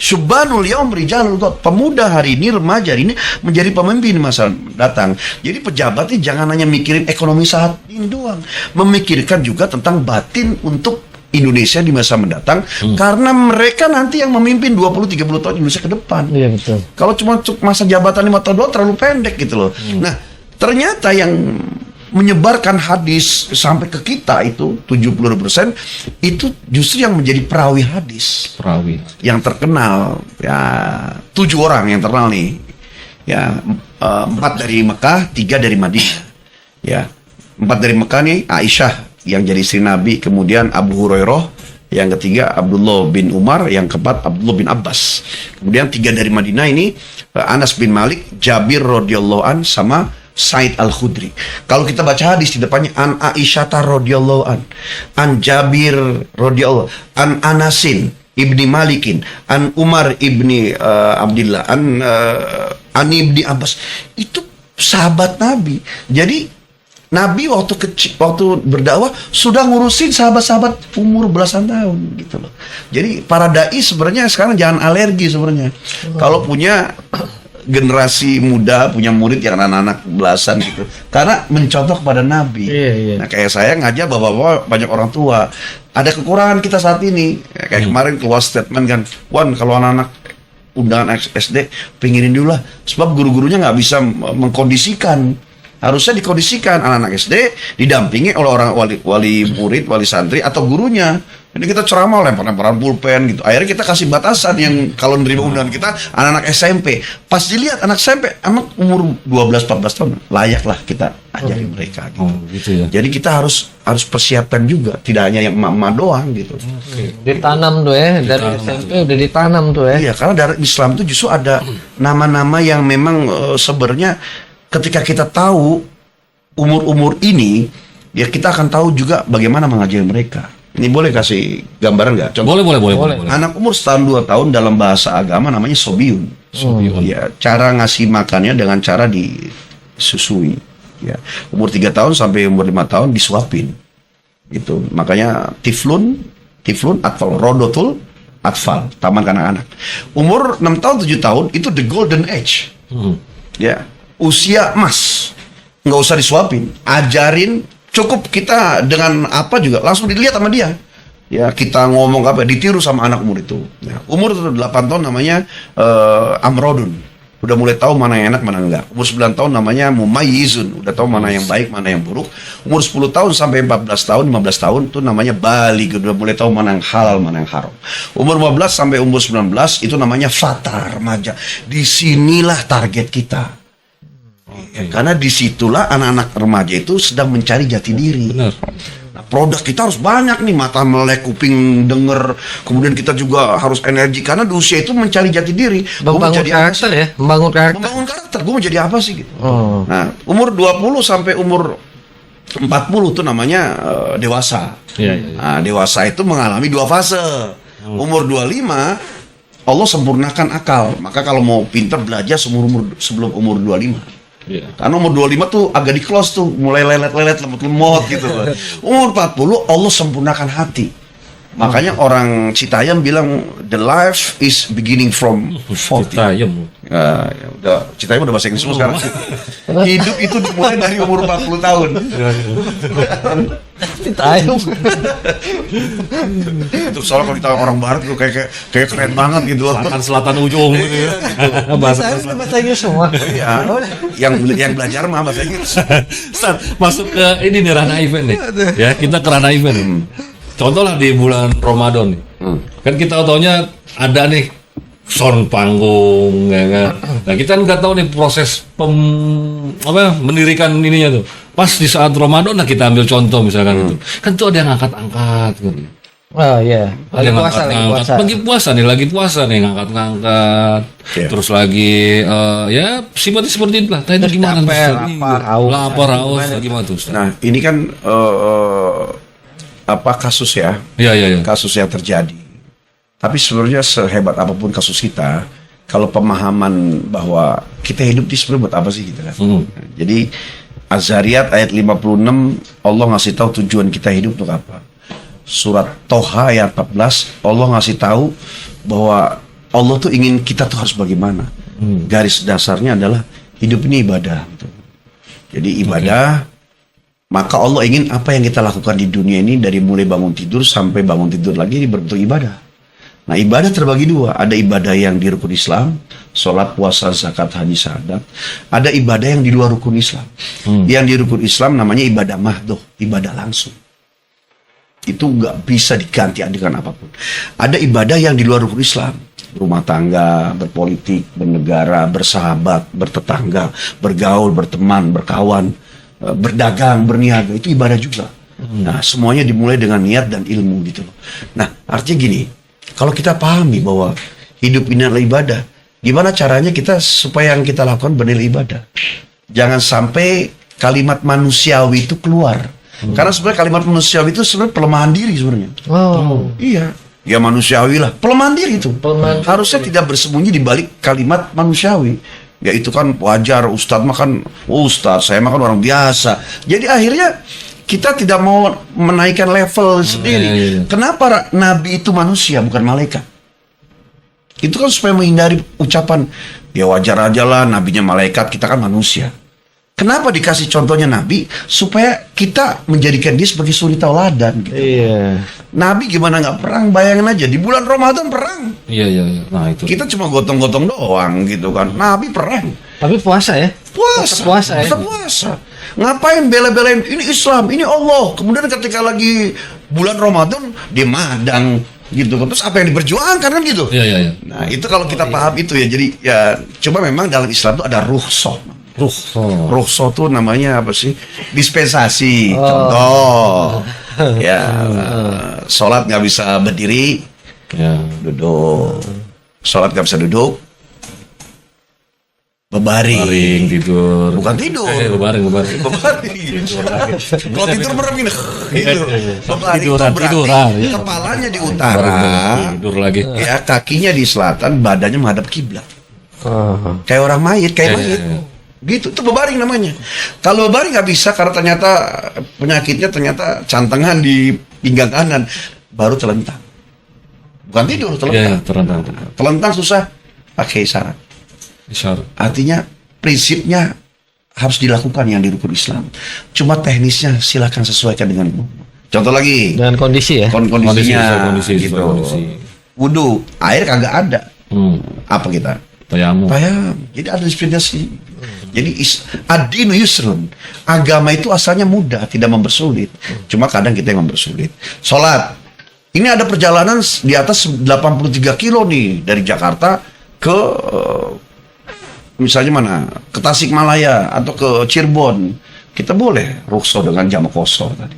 Syubanul yaum rijalul ghad. Pemuda hari ini, remaja hari ini menjadi pemimpin di masa datang. Jadi pejabat ini jangan hanya mikirin ekonomi saat ini doang, memikirkan juga tentang batin untuk Indonesia di masa mendatang, karena mereka nanti yang memimpin 20-30 tahun Indonesia ke depan. Iya betul. Kalau cuma masa jabatan 5 tahun doang terlalu pendek gitu loh. Nah, ternyata yang menyebarkan hadis sampai ke kita itu 70% itu justru yang menjadi perawi hadis. Perawi. Yang terkenal ya 7 orang yang terkenal nih. Ya 4 dari Mekah, 3 dari Madinah. Ya 4 dari Mekah nih Aisyah yang jadi istri Nabi, kemudian Abu Hurairah, yang ketiga Abdullah bin Umar, yang keempat Abdullah bin Abbas. Kemudian 3 dari Madinah ini Anas bin Malik, Jabir radhiyallahu an, sama Said Al-Khudri. Kalau kita baca hadis di depannya an Aisyah radhiyallahu an Jabir radhiyallahu an Anasin ibni Malikin, an Umar ibni Abdillah, an ibni Abbas. Itu sahabat Nabi. Jadi Nabi waktu kecil, waktu berdakwah sudah ngurusin sahabat-sahabat umur belasan tahun gitu loh. Jadi para dai sebenarnya sekarang jangan alergi sebenarnya. Kalau punya generasi muda, punya murid yang anak-anak belasan gitu. Karena mencontoh kepada Nabi. Iya. Nah, kayak saya ngajar bapak-bapak banyak orang tua. Ada kekurangan kita saat ini. Kayak kemarin keluar statement kan, Wan, kalau anak-anak undangan SD pinginin dulu lah, sebab guru-gurunya nggak bisa mengkondisikan. Harusnya dikondisikan anak-anak SD didampingi oleh orang wali murid, wali santri atau gurunya. Jadi kita ceramah lempar-lemparan pulpen gitu. Akhirnya kita kasih batasan yang kalau nerima undangan kita anak-anak SMP. Pas dilihat anak SMP, anak umur 12-14 tahun, layaklah kita ajari mereka gitu. Gitu ya. Jadi kita harus persiapkan juga, tidak hanya yang emak-emak doang gitu. Ditanam tuh ya, dari SMP udah ditanam tuh ya. Iya, karena dari Islam itu justru ada nama-nama yang memang sebenarnya ketika kita tahu umur-umur ini, ya kita akan tahu juga bagaimana mengajari mereka. Ini boleh kasih gambaran nggak? Contoh, Boleh. anak umur setahun 2 tahun dalam bahasa agama namanya sobiun. Ya, cara ngasih makannya dengan cara disusui. Ya, umur 3 tahun sampai umur 5 tahun disuapin. Itu makanya tiflun atfal, rodotul atfal, taman kanak-kanak. Umur 6 tahun 7 tahun itu the golden age. Ya, usia emas. Nggak usah disuapin, ajarin. Cukup kita dengan apa juga langsung dilihat sama dia. Ya, kita ngomong apa ditiru sama anak umur itu. Ya, umur 8 tahun namanya amrodun. Udah mulai tahu mana yang enak, mana enggak. Umur 9 tahun namanya mumayyizun. Udah tahu mana yang baik, mana yang buruk. Umur 10 tahun sampai 14 tahun, 15 tahun itu namanya baligh. Udah mulai tahu mana yang halal, mana yang haram. Umur 15 sampai umur 19 itu namanya fata, remaja. Disinilah target kita. Ya, karena disitulah anak-anak remaja itu sedang mencari jati diri. Benar. Nah, produk kita harus banyak nih, mata melek, kuping denger, kemudian kita juga harus energi karena di usia itu mencari jati diri. Membangun karakter ya, membangun karakter. Membangun karakter, gue mau jadi apa sih gitu. Oh. Nah, umur 20 sampai umur 40 itu namanya dewasa. Iya. Nah, dewasa itu mengalami 2 fase. Umur 25 Allah sempurnakan akal. Maka kalau mau pinter belajar sebelum umur 25. Iya. Karena umur 25 tuh agak di close tuh, mulai lelet-lelet, lemot-lemot gitu. Umur 40 Allah sempurnakan hati. Makanya orang Citayam bilang the life is beginning from 40. Citayam. Ya udah, Citayam udah bahasa Inggris semua sekarang. Hidup itu dimulai dari umur 40 tahun. Citayam. Itu soalnya kalau kita orang barat tuh kayak keren banget gitu loh. Selatan ujung gitu ya. Bahasa Inggris semua. Ya, yang belajar mah bahasa Inggris. Ustaz, masuk ke ini nih ranah event nih. Ya, kita ke ranah event nih. Contoh lah di bulan Ramadan nih. Kan kita taunya ada nih sound panggung ya kan. Nah, kita nggak tahu nih proses mendirikan ininya tuh. Pas di saat Ramadan nah kita ambil contoh misalkan itu. Kan tuh ada yang angkat-angkat gitu. Oh iya, Ada yang ngangkat-ngangkat. Lagi puasa nih ngangkat-ngangkat. Iya. Terus lagi ya seperti itulah. Tadi itu gimana tuh, Ustaz? Lapar, haus, gimana tuh, Ustaz? Nah, ini kan kasus ya. Iya. Kasus yang terjadi. Tapi sebenarnya sehebat apapun kasus kita, kalau pemahaman bahwa kita hidup di sebenarnya buat apa sih gitu kan. Jadi Az-Zariyat ayat 56 Allah ngasih tahu tujuan kita hidup untuk apa. Surat Toha ayat 14 Allah ngasih tahu bahwa Allah tuh ingin kita tuh harus bagaimana. Garis dasarnya adalah hidup ini ibadah gitu. Jadi ibadah, maka Allah ingin apa yang kita lakukan di dunia ini dari mulai bangun tidur sampai bangun tidur lagi ini berbentuk ibadah. Nah, ibadah terbagi 2. Ada ibadah yang di rukun Islam, sholat, puasa, zakat, haji, syahadat. Ada ibadah yang di luar rukun Islam. Yang di rukun Islam namanya ibadah mahdoh, ibadah langsung. Itu nggak bisa diganti dengan apapun. Ada ibadah yang di luar rukun Islam, rumah tangga, berpolitik, bernegara, bersahabat, bertetangga, bergaul, berteman, berkawan, berdagang, berniaga, itu ibadah juga. Nah, semuanya dimulai dengan niat dan ilmu gitu loh. Nah, artinya gini, kalau kita pahami bahwa hidup ini adalah ibadah, gimana caranya kita supaya yang kita lakukan bernilai ibadah? Jangan sampai kalimat manusiawi itu keluar. Karena sebenarnya kalimat manusiawi itu sebenarnya pelemahan diri sebenarnya. Oh. Iya. Ya manusiawi lah, pelemahan diri itu. Pelemahan. Harusnya tidak bersembunyi di balik kalimat manusiawi. Ya itu kan wajar, Ustadz mah kan Ustadz, saya mah kan orang biasa. Jadi akhirnya kita tidak mau menaikkan level sendiri. iya. Kenapa Nabi itu manusia bukan malaikat? Itu kan supaya menghindari ucapan ya wajar aja lah nabinya malaikat, kita kan manusia. Kenapa dikasih contohnya Nabi? Supaya kita menjadikan dia sebagai suri tauladan gitu. Iya. Nabi gimana nggak perang? Bayangin aja di bulan Ramadan perang. Iya, iya, iya. Nah, itu. Kita cuma gotong-gotong doang gitu kan. Nabi perang. Tapi puasa ya? Puasa. Tetap puasa ya? Tetap puasa. Ngapain bela-belain ini Islam, ini Allah. Kemudian ketika lagi bulan Ramadan dia madang gitu. Terus apa yang diperjuangkan kan gitu. Iya, iya, iya. Nah, itu kalau kita paham itu ya. Jadi ya coba memang dalam Islam itu ada rukhsah. Rukhsah tuh namanya apa sih? Dispensasi. Contoh. Ya, sholat nggak bisa berdiri, Ya. duduk. Sholat nggak bisa duduk, bebaring. Baring tidur. Bukan tidur. Bebaring. Bebaring. Kalau tidur merem gini, gitu. Bebaring itu Tiduran, berarti tiduran, ya. kepalanya di utara, Tidur lagi. ya kakinya di selatan, badannya menghadap kiblat. Oh. Kayak orang mayit, kayak mayit. iya. Gitu, itu bebaring namanya. Kalau bebaring nggak bisa karena ternyata penyakitnya ternyata cantengan di pinggang kanan, baru telentang. Bukan tidur, Iya, telentang. terentang. Telentang susah, pakai isyarat. Isyarat. Artinya prinsipnya harus dilakukan yang di rukun Islam. Cuma teknisnya silakan sesuaikan dengan contoh lagi Dengan kondisi ya? kondisinya Kondisi, gitu. kondisi. Wudu, air kagak ada. Apa kita? Tayamum. Tayamum. Jadi ada dispensasi. Jadi ad-dinu yusrun. Agama itu asalnya mudah, tidak mempersulit. Cuma kadang kita yang mempersulit. Sholat. Ini ada perjalanan di atas 83 kilo nih dari Jakarta ke misalnya mana? Ke Tasikmalaya atau ke Cirebon. Kita boleh rukhsah dengan jamak qashar tadi.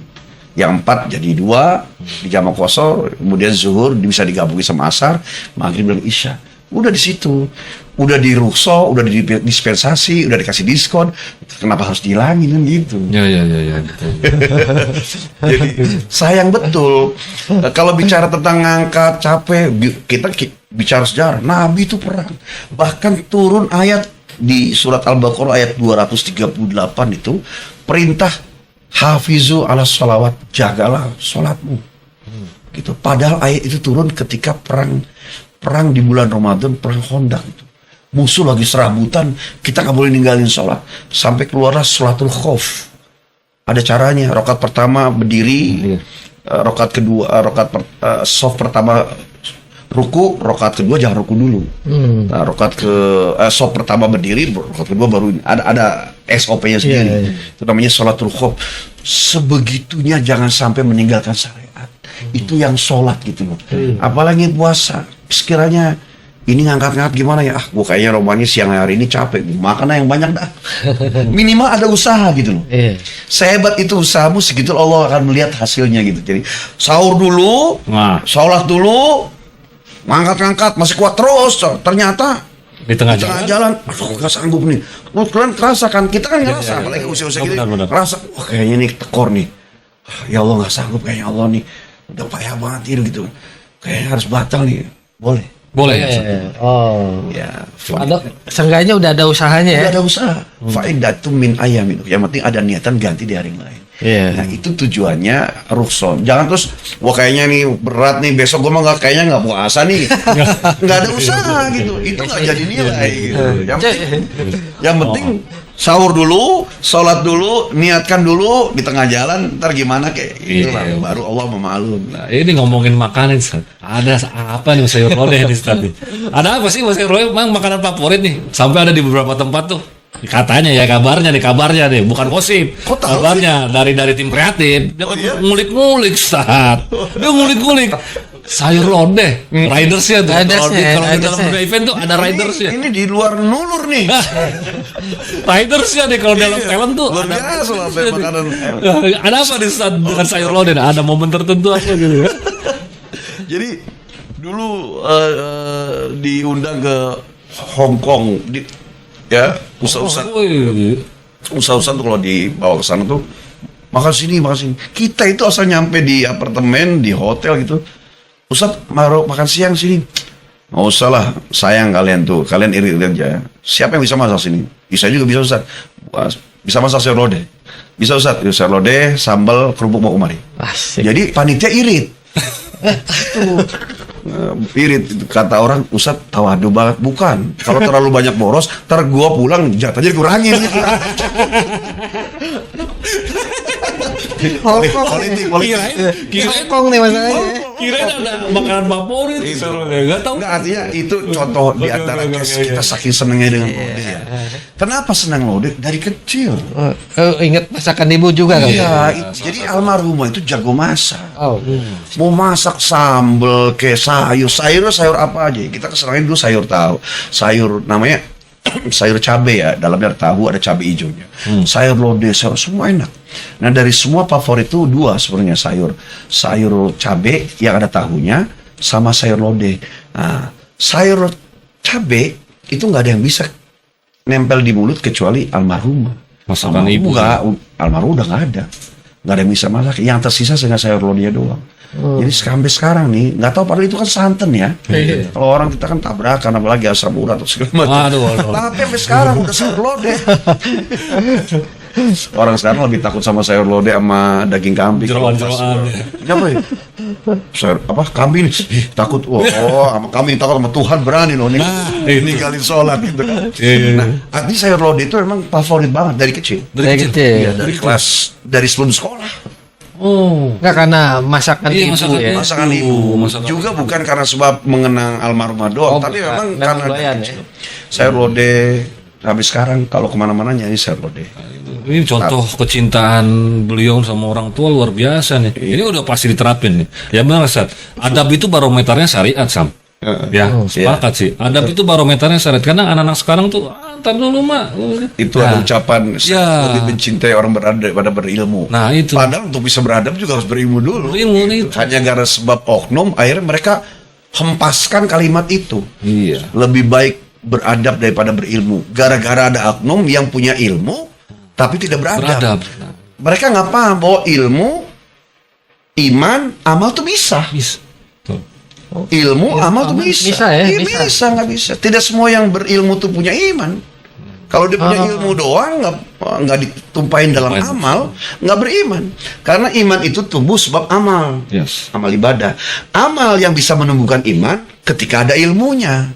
Yang 4 jadi 2 di jamak qashar, kemudian zuhur bisa digabungin sama asar, maghrib dan isya. Udah di situ, udah di rukhsah, udah di dispensasi, udah dikasih diskon. Kenapa harus dihilangin kan gitu? Ya. Betul. Jadi sayang betul. Kalau bicara tentang ngangkat capek, kita bicara sejarah. Nabi itu perang. Bahkan turun ayat di surat Al-Baqarah ayat 238 itu perintah hafizu ala sholawat, jagalah sholatmu. Gitu. Padahal ayat itu turun ketika perang di bulan Ramadan, perang Khandaq itu. Musuh lagi serabutan, kita nggak boleh ninggalin sholat. Sampai keluarlah sholatul khauf. Ada caranya. Rakaat pertama berdiri, rakaat kedua, soft pertama ruku, rakaat kedua jangan ruku dulu. Nah, soft pertama berdiri, rakaat kedua baru ini. Ada SOP-nya sendiri. Iya. Itu namanya sholatul khauf. Sebegitunya jangan sampai meninggalkan syariat. Itu yang sholat gitu loh. Apalagi puasa. Sekiranya ini ngangkat-ngangkat gimana ya? Gue kayaknya rombanya siang hari ini capek. Makan yang banyak dah. Minimal ada usaha gitu loh. Iya. Sehebat itu usahamu, segitu Allah akan melihat hasilnya gitu. Jadi sahur dulu, Nah, sholat dulu, ngangkat-ngangkat masih kuat terus. Ternyata di tengah di tengah jalan. jalan, aduh gak sanggup nih. Kalian kerasa kan? Kita kan ngerasa, apalagi usia-usia Oh, gini, benar. ngerasa, wah kayaknya nih tekor nih. Ya Allah gak sanggup, kayaknya Allah nih udah payah banget ini gitu. Kayaknya harus batal nih. Boleh. Boleh ya. Oh. Ya, Ada, seenggaknya udah ada usahanya ya? udah ada usaha. Fa'idatum min ayamin. Yang penting ada niatan ganti di hari lain. Iya. Nah itu tujuannya rukhsah. Jangan terus, wah kayaknya nih berat nih, besok gue mah kayaknya nggak puasa nih. Nggak ada usaha gitu. Itu nggak jadi nilai gitu. Yang penting sahur dulu, sholat dulu, niatkan dulu di tengah jalan. Ntar gimana kayak gitu lah. Iya. Baru Allah memaklum. Nah, ini ngomongin makanan, Ustaz. Ada apa nih sayur lodeh nih, Ustaz? Ada apa sih sayur lodeh? Memang makanan favorit nih. Sampai ada di beberapa tempat tuh. Katanya ya kabarnya nih, bukan gosip. Kok tahu Kabarnya dari tim kreatif. Dia ngulik-ngulik, Ustaz. Dia ngulik-ngulik. Sayur lodeh, ridersnya tuh. Kalau di dalam dunia event tuh ada ridersnya. Ini di luar nulur nih. Ridersnya nih kalau dalam talent tuh Luar ada biasa lah sampai makanan. ada apa nih Ustaz, dengan sayur lodeh? Ada momen tertentu apa gitu ya? Jadi dulu diundang ke Hong Kong ya usaha-usaha tuh kalau dibawa ke sana tuh makan sini. Kita itu asal nyampe di apartemen, di hotel gitu, Ustaz makan siang sini. Nggak usah lah, sayang kalian tuh. Kalian irit aja. Siapa yang bisa masak sini? Bisa juga bisa Ustaz. Bisa masak sayur lodeh. Bisa Ustaz, sayur lodeh, sambal, kerupuk mau kemari. Asik. Jadi panitia irit. Irit, kata orang Ustaz tawadu banget. Bukan, kalau terlalu banyak boros ntar gua pulang jatahnya dikurangin. Politik. Hongkong nih masalahnya. Kirain ada makanan favorit. Nggak tahu. Nggak, artinya itu contoh di antara kita saking senengnya dengan lodeh ya. Kenapa senang lodeh? Dari kecil. Ingat masakan ibu juga kan? Iya, jadi almarhumah itu jago masak. Oh. Mau masak sambel, kayak sayur apa aja. Kita kesenangan dulu sayur tahu. Sayur namanya sayur cabe ya, dalamnya ada tahu, ada cabe hijaunya. Sayur lodeh, sayur semua enak. Nah dari semua favorit itu dua sebenarnya sayur cabe yang ada tahunya sama sayur lodeh. Nah, sayur cabe itu nggak ada yang bisa nempel di mulut kecuali almarhumah. Masakan ibu. Almarhum udah nggak ada yang bisa masak. Yang tersisa dengan sayur lodeh doang. Jadi sampai sekarang nih nggak tahu, padahal itu kan santan ya. Kalau orang kita kan tabrakan apalagi asam urat atau segala macam. Aduh. Tapi sampai sekarang udah sayur lodeh. Orang sekarang lebih takut sama sayur lodeh sama daging kambing. Jeroan-jeroan. Apa ya? Sayur apa? Kambing takut. Sama kambing takut, sama Tuhan berani loh nih. Ninggalin sholat gitu kan. Nah, artinya sayur lodeh itu memang favorit banget dari kecil. Dari kecil. Ya, dari sebelum sekolah. Oh. Enggak karena masakan Iya, ibu ya. Masakan ibu. Juga bukan karena sebab mengenang almarhumah doang, tapi memang karena doyan, dari kecil. Sayur lodeh. Habis sekarang kalau kemana-mana nyanyi sayur lodeh. Ini contoh kecintaan beliau sama orang tua luar biasa nih. Ini udah pasti diterapin nih. Ya benar Ustaz. Adab itu barometernya syariat Sam. Ya, sepakat sih. Adab itu barometernya syariat. Karena anak-anak sekarang tuh ntar dulu mak. Itu ada ucapan Ya. lebih mencintai orang beradab daripada berilmu. Nah itu. Padahal untuk bisa beradab juga harus berilmu dulu. Ilmu nih. Hanya karena sebab oknum akhirnya mereka hempaskan kalimat itu. Iya. Lebih baik beradab daripada berilmu. Gara-gara ada oknum yang punya ilmu tapi tidak beradab. Mereka nggak paham bahwa ilmu, iman, amal tuh bisa. Tuh. Ilmu, amal tuh bisa. Bisa ya? Iya, Bisa. bisa, nggak bisa. Tidak semua yang berilmu tuh punya iman. Kalau dia punya ilmu doang, nggak ditumpahin dalam amal, nggak beriman. Karena iman itu tumbuh sebab amal. Yes. Amal ibadah. Amal yang bisa menumbuhkan iman ketika ada ilmunya.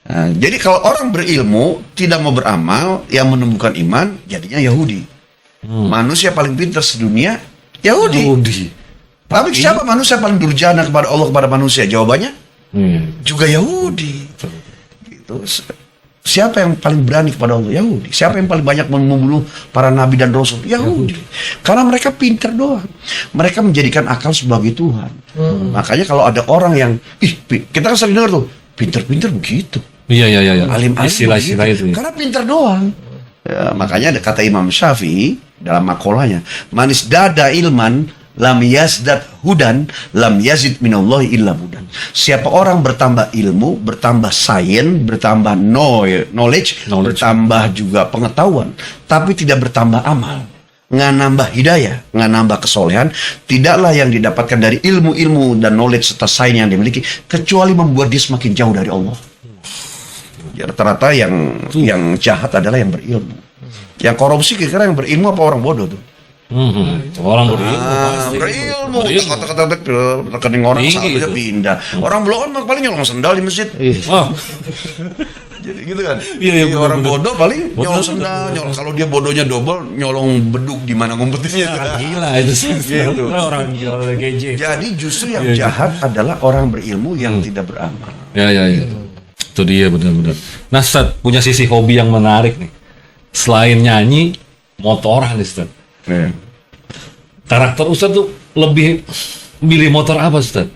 Nah, jadi kalau orang berilmu tidak mau beramal yang menumbuhkan iman, jadinya Yahudi. Manusia paling pintar sedunia Yahudi. Tapi siapa manusia paling durjana kepada Allah, kepada manusia? Jawabannya juga Yahudi. Gitu. Siapa yang paling berani kepada Allah? Yahudi. Siapa yang paling banyak membunuh para nabi dan rasul? Yahudi. Karena mereka pintar doang. Mereka menjadikan akal sebagai Tuhan. Makanya kalau ada orang yang kita kan sering dengar tuh, pintar-pintar begitu. Iya. Alim-alim Istilah-istilah begitu. itu. Ya. Karena pintar doang. Ya, makanya ada kata Imam Syafi'i dalam makolahnya, manis dada ilman lam yazdat hudan lam yazid minallahi illa hudan. Siapa orang bertambah ilmu, bertambah sains, bertambah knowledge, bertambah juga pengetahuan, tapi tidak bertambah amal, nggak nambah hidayah, nggak nambah kesolehan, tidaklah yang didapatkan dari ilmu-ilmu dan knowledge serta sains yang dimiliki kecuali membuat dia semakin jauh dari Allah. Ya, rata-rata yang jahat adalah yang berilmu. Yang korupsi kira-kira yang berilmu apa orang bodoh tuh? Orang berilmu pasti. Berilmu. Kata-kata rekening orang saja pindah. Orang belum kan paling nyolong sendal di masjid. Oh. Jadi gitu kan. Iya, orang bener. bodoh paling nyolong sendal, nyolong. Kalau dia bodohnya double, nyolong beduk di mana ngumpetnya. Gila itu sih. Gitu. Orang gila keje. Jadi justru yang jahat adalah orang berilmu yang tidak beramal. Ya. Itu dia benar-benar. Nah, Ustaz, punya sisi hobi yang menarik nih. Selain nyanyi, motoran nih, Ustaz. Ya. Karakter Ustaz tuh lebih milih motor apa, Ustaz?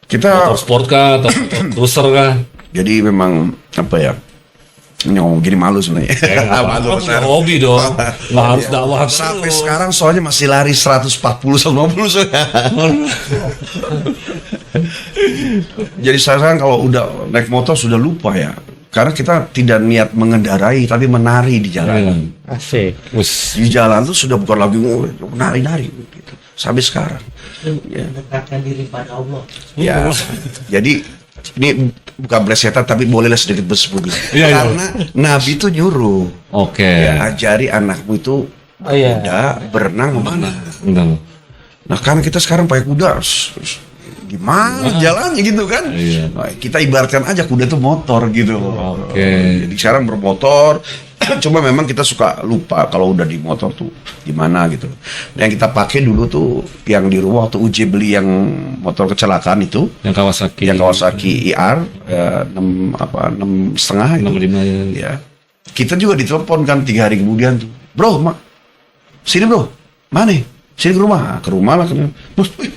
Kita Motor sport kah atau motor cruiser kah? jadi memang apa ya? Nyong gini malu sebenarnya. Malu, punya hobi dong. Nggak harus dakwah Sampai terus. sekarang soalnya masih lari 140 150 soalnya. Jadi sekarang kalau udah naik motor sudah lupa ya. Karena kita tidak niat mengendarai tapi menari di jalan. Asik. Wus. Di jalan tuh sudah bukan lagi nari-nari gitu. Sampai sekarang. Ya. Mendekatkan diri pada Allah. Ya. Jadi ini bukan blesetan tapi bolehlah sedikit bersembunyi. Iya, iya. Karena Nabi itu nyuruh, Oke. ya, ajari anakmu itu Oh, iya. kuda berenang memanah. Benar. Nah kan kita sekarang pakai kuda, gimana jalannya gitu kan? Iya. Nah, kita ibaratkan aja kuda itu motor gitu. Oke. Jadi sekarang bermotor, cuma memang kita suka lupa kalau udah di motor tuh gimana gitu. Nah, yang kita pakai dulu tuh yang di rumah waktu uji beli yang motor kecelakaan itu, Yang Kawasaki. yang Kawasaki IR 6,5 itu. 65 ya. Ya. Kita juga ditelepon kan 3 hari kemudian tuh. Bro, sini bro. Mana? Sini ke rumah. Ke rumah lah. Terus, wih,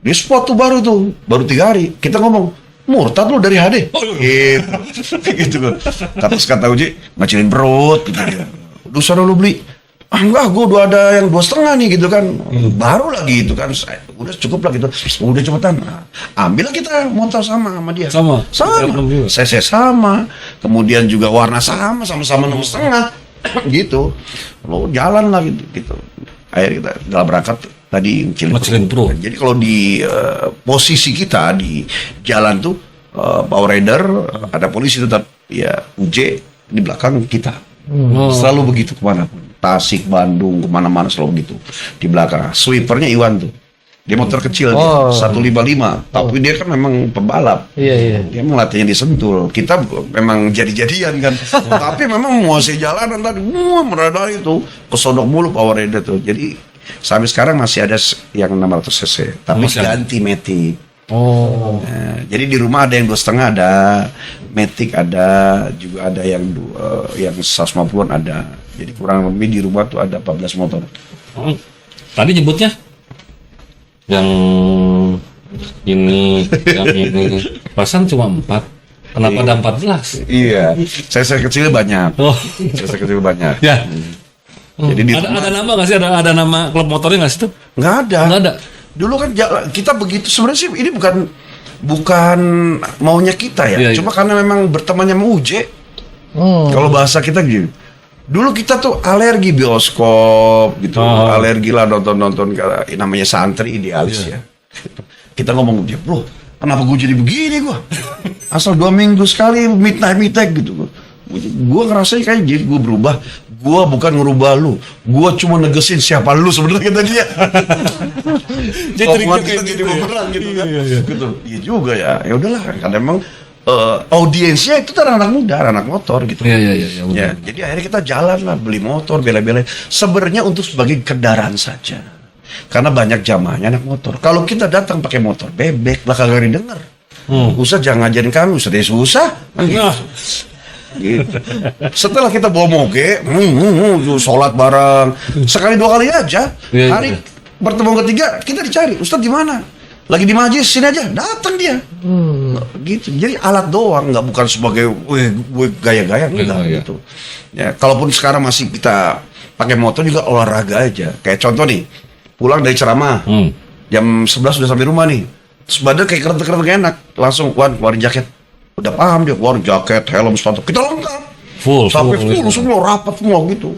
di spot tuh baru 3 hari. Kita ngomong, murtad lu dari HD. Gitu. Gitu kan. Kata Uji, ngacilin perut. Gitu. Udah sana lu beli. Ah enggak, gue udah ada yang 2,5 nih gitu kan. Baru lagi gitu kan. Udah cukup lah gitu. Udah cepetan. Nah, ambil kita motor sama dia. Sama? Sama. Helm juga? CC sama. Kemudian juga warna sama-sama 6,5. Gitu. Lo jalan lah gitu. Akhirnya kita dalam berangkat tadi Ngecilin perut. Jadi kalau di posisi kita di jalan tuh Power Rider ada polisi tetap ya UJ di belakang kita. Selalu begitu kemanapun. Tasik, Bandung, kemana-mana selalu begitu di belakang. Sweepernya Iwan tuh. Dia motor kecil Oh. dia, 155. Tapi dia kan memang pembalap. Iya. Dia melatihnya di Sentul. Kita memang jadi-jadian kan. Tapi memang menguasai jalanan tadi. Meradang itu. Kesodok mulu Power Rider tuh. Jadi sampai sekarang masih ada yang 600 cc. Tapi Masih ada? ganti Matic. Oh. Nah, jadi di rumah ada yang 2,5 ada. Matic ada. Juga ada yang 150-an ada. Jadi kurang lebih di rumah tuh ada 14 motor. Tadi nyebutnya yang ini, yang ini. Perasaan cuma 4. Kenapa ada 14? Iya. Cc kecil banyak. Oh. Cc kecil banyak. Ya. Jadi di Ada nama nggak sih? Ada nama klub motornya nggak sih tuh? nggak ada. Nggak ada. Dulu kan kita begitu sebenarnya sih ini bukan maunya kita ya. Iya, Cuma karena memang bertemannya sama Uje. Kalau bahasa kita gitu. Dulu kita tuh alergi bioskop gitu, alergi lah nonton namanya santri idealis ya. Kita ngomong dia, bro, kenapa gue jadi begini gue? Asal 2 minggu sekali midnight gitu. Gue ngerasain kayak jadi gue berubah. Gue bukan ngerubah lu, gue cuma negesin siapa lu sebenarnya kata dia. Omongan kita jadi bumerang gitu kan. Gitu. Iya juga ya. Ya udahlah, karena memang audiensnya itu kan anak muda, anak motor gitu. Iya. Ya, jadi akhirnya kita jalan lah beli motor, bela-belain. Sebenarnya untuk sebagai kendaraan saja. Karena banyak jamaahnya anak motor. Kalau kita datang pakai motor bebek, lah kagak didengar. Ustaz jangan ngajarin kami, Ustaz ya susah. Gitu. Setelah kita bawa moge, sholat bareng, sekali 2 kali aja. Iya, Hari pertemuan ketiga kita dicari, Ustaz di mana? Lagi di majlis, sini aja, datang dia. Gitu. Jadi alat doang, nggak bukan sebagai gue gaya-gaya enggak Iya. gitu. Ya, kalaupun sekarang masih kita pakai motor juga olahraga aja. Kayak contoh nih, pulang dari ceramah, jam 11 sudah sampai rumah nih. Terus badan kayak keren-keren enak, langsung keluarin jaket. Udah paham dia keluarin jaket, helm, sepatu. Kita lengkap. Sampai full semua rapat semua gitu.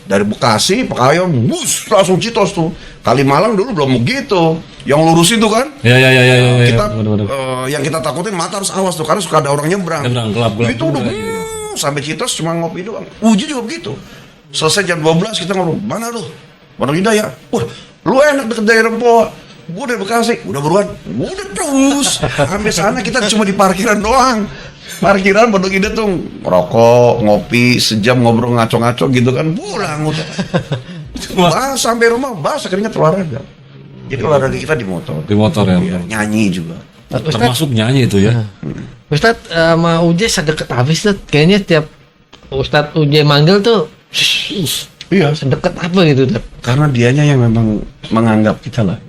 Dari Bekasi, Pekayam, bus langsung Citos tuh. Kalimalang dulu belum begitu. Yang lurus itu kan. Iya. Kita Bener-bener. yang kita takutin mata harus awas tuh karena suka ada orang nyebrang. Gelap. Itu udah sampai Citos cuma ngopi doang. Uji juga begitu. Selesai jam 12 kita ngobrol. Mana lu? Pondok Indah ya? Wah, lu enak deket daerah Rempoa. Gue dari Bekasi, udah buruan. Udah terus. Sampai sana kita cuma di parkiran doang. Parkiran Pondok Indah tuh rokok, ngopi, sejam ngobrol ngaco-ngaco gitu kan, pulang udah. Sampai rumah basah keringat olahraga. Jadi olahraga kita di motor. Di motor ya. Iya, nyanyi juga. Termasuk nyanyi itu ya. Ustadz sama Uje sedekat habis tuh. Kayaknya tiap Ustadz Uje manggil tuh Iya. sedekat apa gitu tuh. Karena dianya yang memang menganggap kita lah.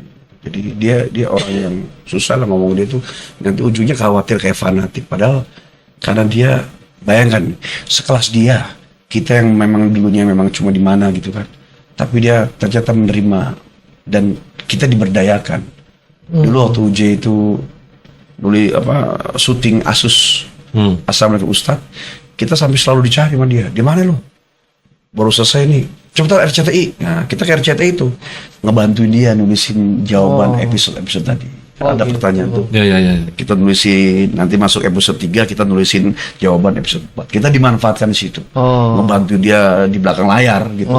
Jadi dia orang yang susah lah ngomong dia tuh nanti ujungnya khawatir kayak fanatik. Padahal karena dia bayangkan sekelas dia kita yang memang dulunya memang cuma di mana gitu kan. Tapi dia ternyata menerima dan kita diberdayakan. Dulu waktu UJ itu dulu syuting Asus Assalamualaikum Ustadz, kita sampai selalu dicari sama dia. Di mana lu? Baru selesai nih, coba RCTI. Nah, kita ke RCTI itu ngebantuin dia nulisin jawaban episode tadi. ada pertanyaan tuh. Ya, ya, ya. Kita nulisin, nanti masuk episode 3 kita nulisin jawaban episode 4. Kita dimanfaatkan di situ. Oh. Ngebantu dia di belakang layar gitu.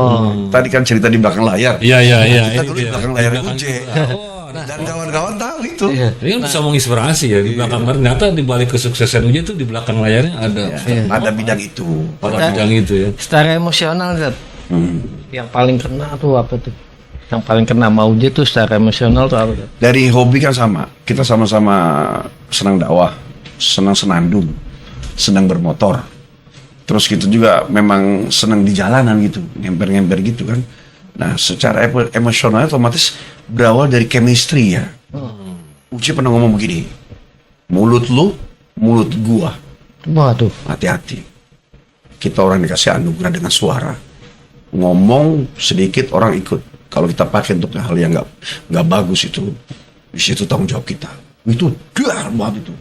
Tadi kan cerita di belakang layar. Iya, iya, iya. Kita Ini dulu di dia. belakang layar Di belakang Uje. juga. Oh, nah. Dan kawan-kawan tahu itu. Iya. Ini kan bisa menginspirasi ya di belakang layar. Ternyata di balik kesuksesan Uji itu di belakang layarnya ada Ada bidang itu. pada bidang itu ya. Secara emosional Zat, Hmm. yang paling kena tuh apa tuh? Yang paling kena mau dia tuh secara emosional tuh apa Zat? Dari hobi kan sama. Kita sama-sama senang dakwah, senang senandung, senang bermotor. Terus gitu juga memang senang di jalanan gitu, ngemper-ngemper gitu kan. Nah, secara emosional otomatis berawal dari chemistry ya. Uci pernah ngomong begini, mulut lu, mulut gua, Wah tuh. hati-hati. Kita orang dikasih anugerah dengan suara. Ngomong sedikit orang ikut. Kalau kita pakai untuk hal yang nggak bagus itu, di situ tanggung jawab kita. Itu dar banget itu.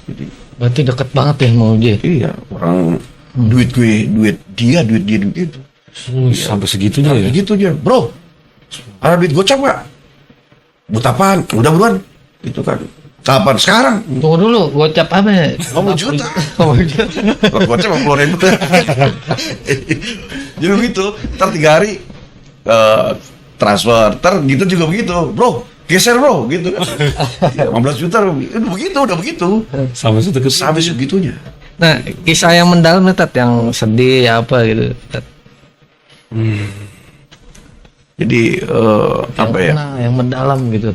Jadi Berarti deket banget ya mau dia. iya orang duit gue, duit dia itu. Sampai segitunya ya. Gitu aja, bro. Ada duit gocap nggak? Buat apaan? Udah buruan. Itu kan. Kapan? Sekarang. Tunggu dulu, gocap apa ya? 50 juta. Oh, juta. Kalau gocap 50.000. Jadi begitu. Ntar 3 hari transfer. Ntar gitu juga begitu, bro. Geser bro, gitu kan. 15 juta. Begitu, udah begitu. Sampai segitu. Sampai segitunya. Nah, kisah yang mendalam nih Tat, yang sedih apa gitu Tat. Jadi apa ya? Nah, yang mendalam gitu.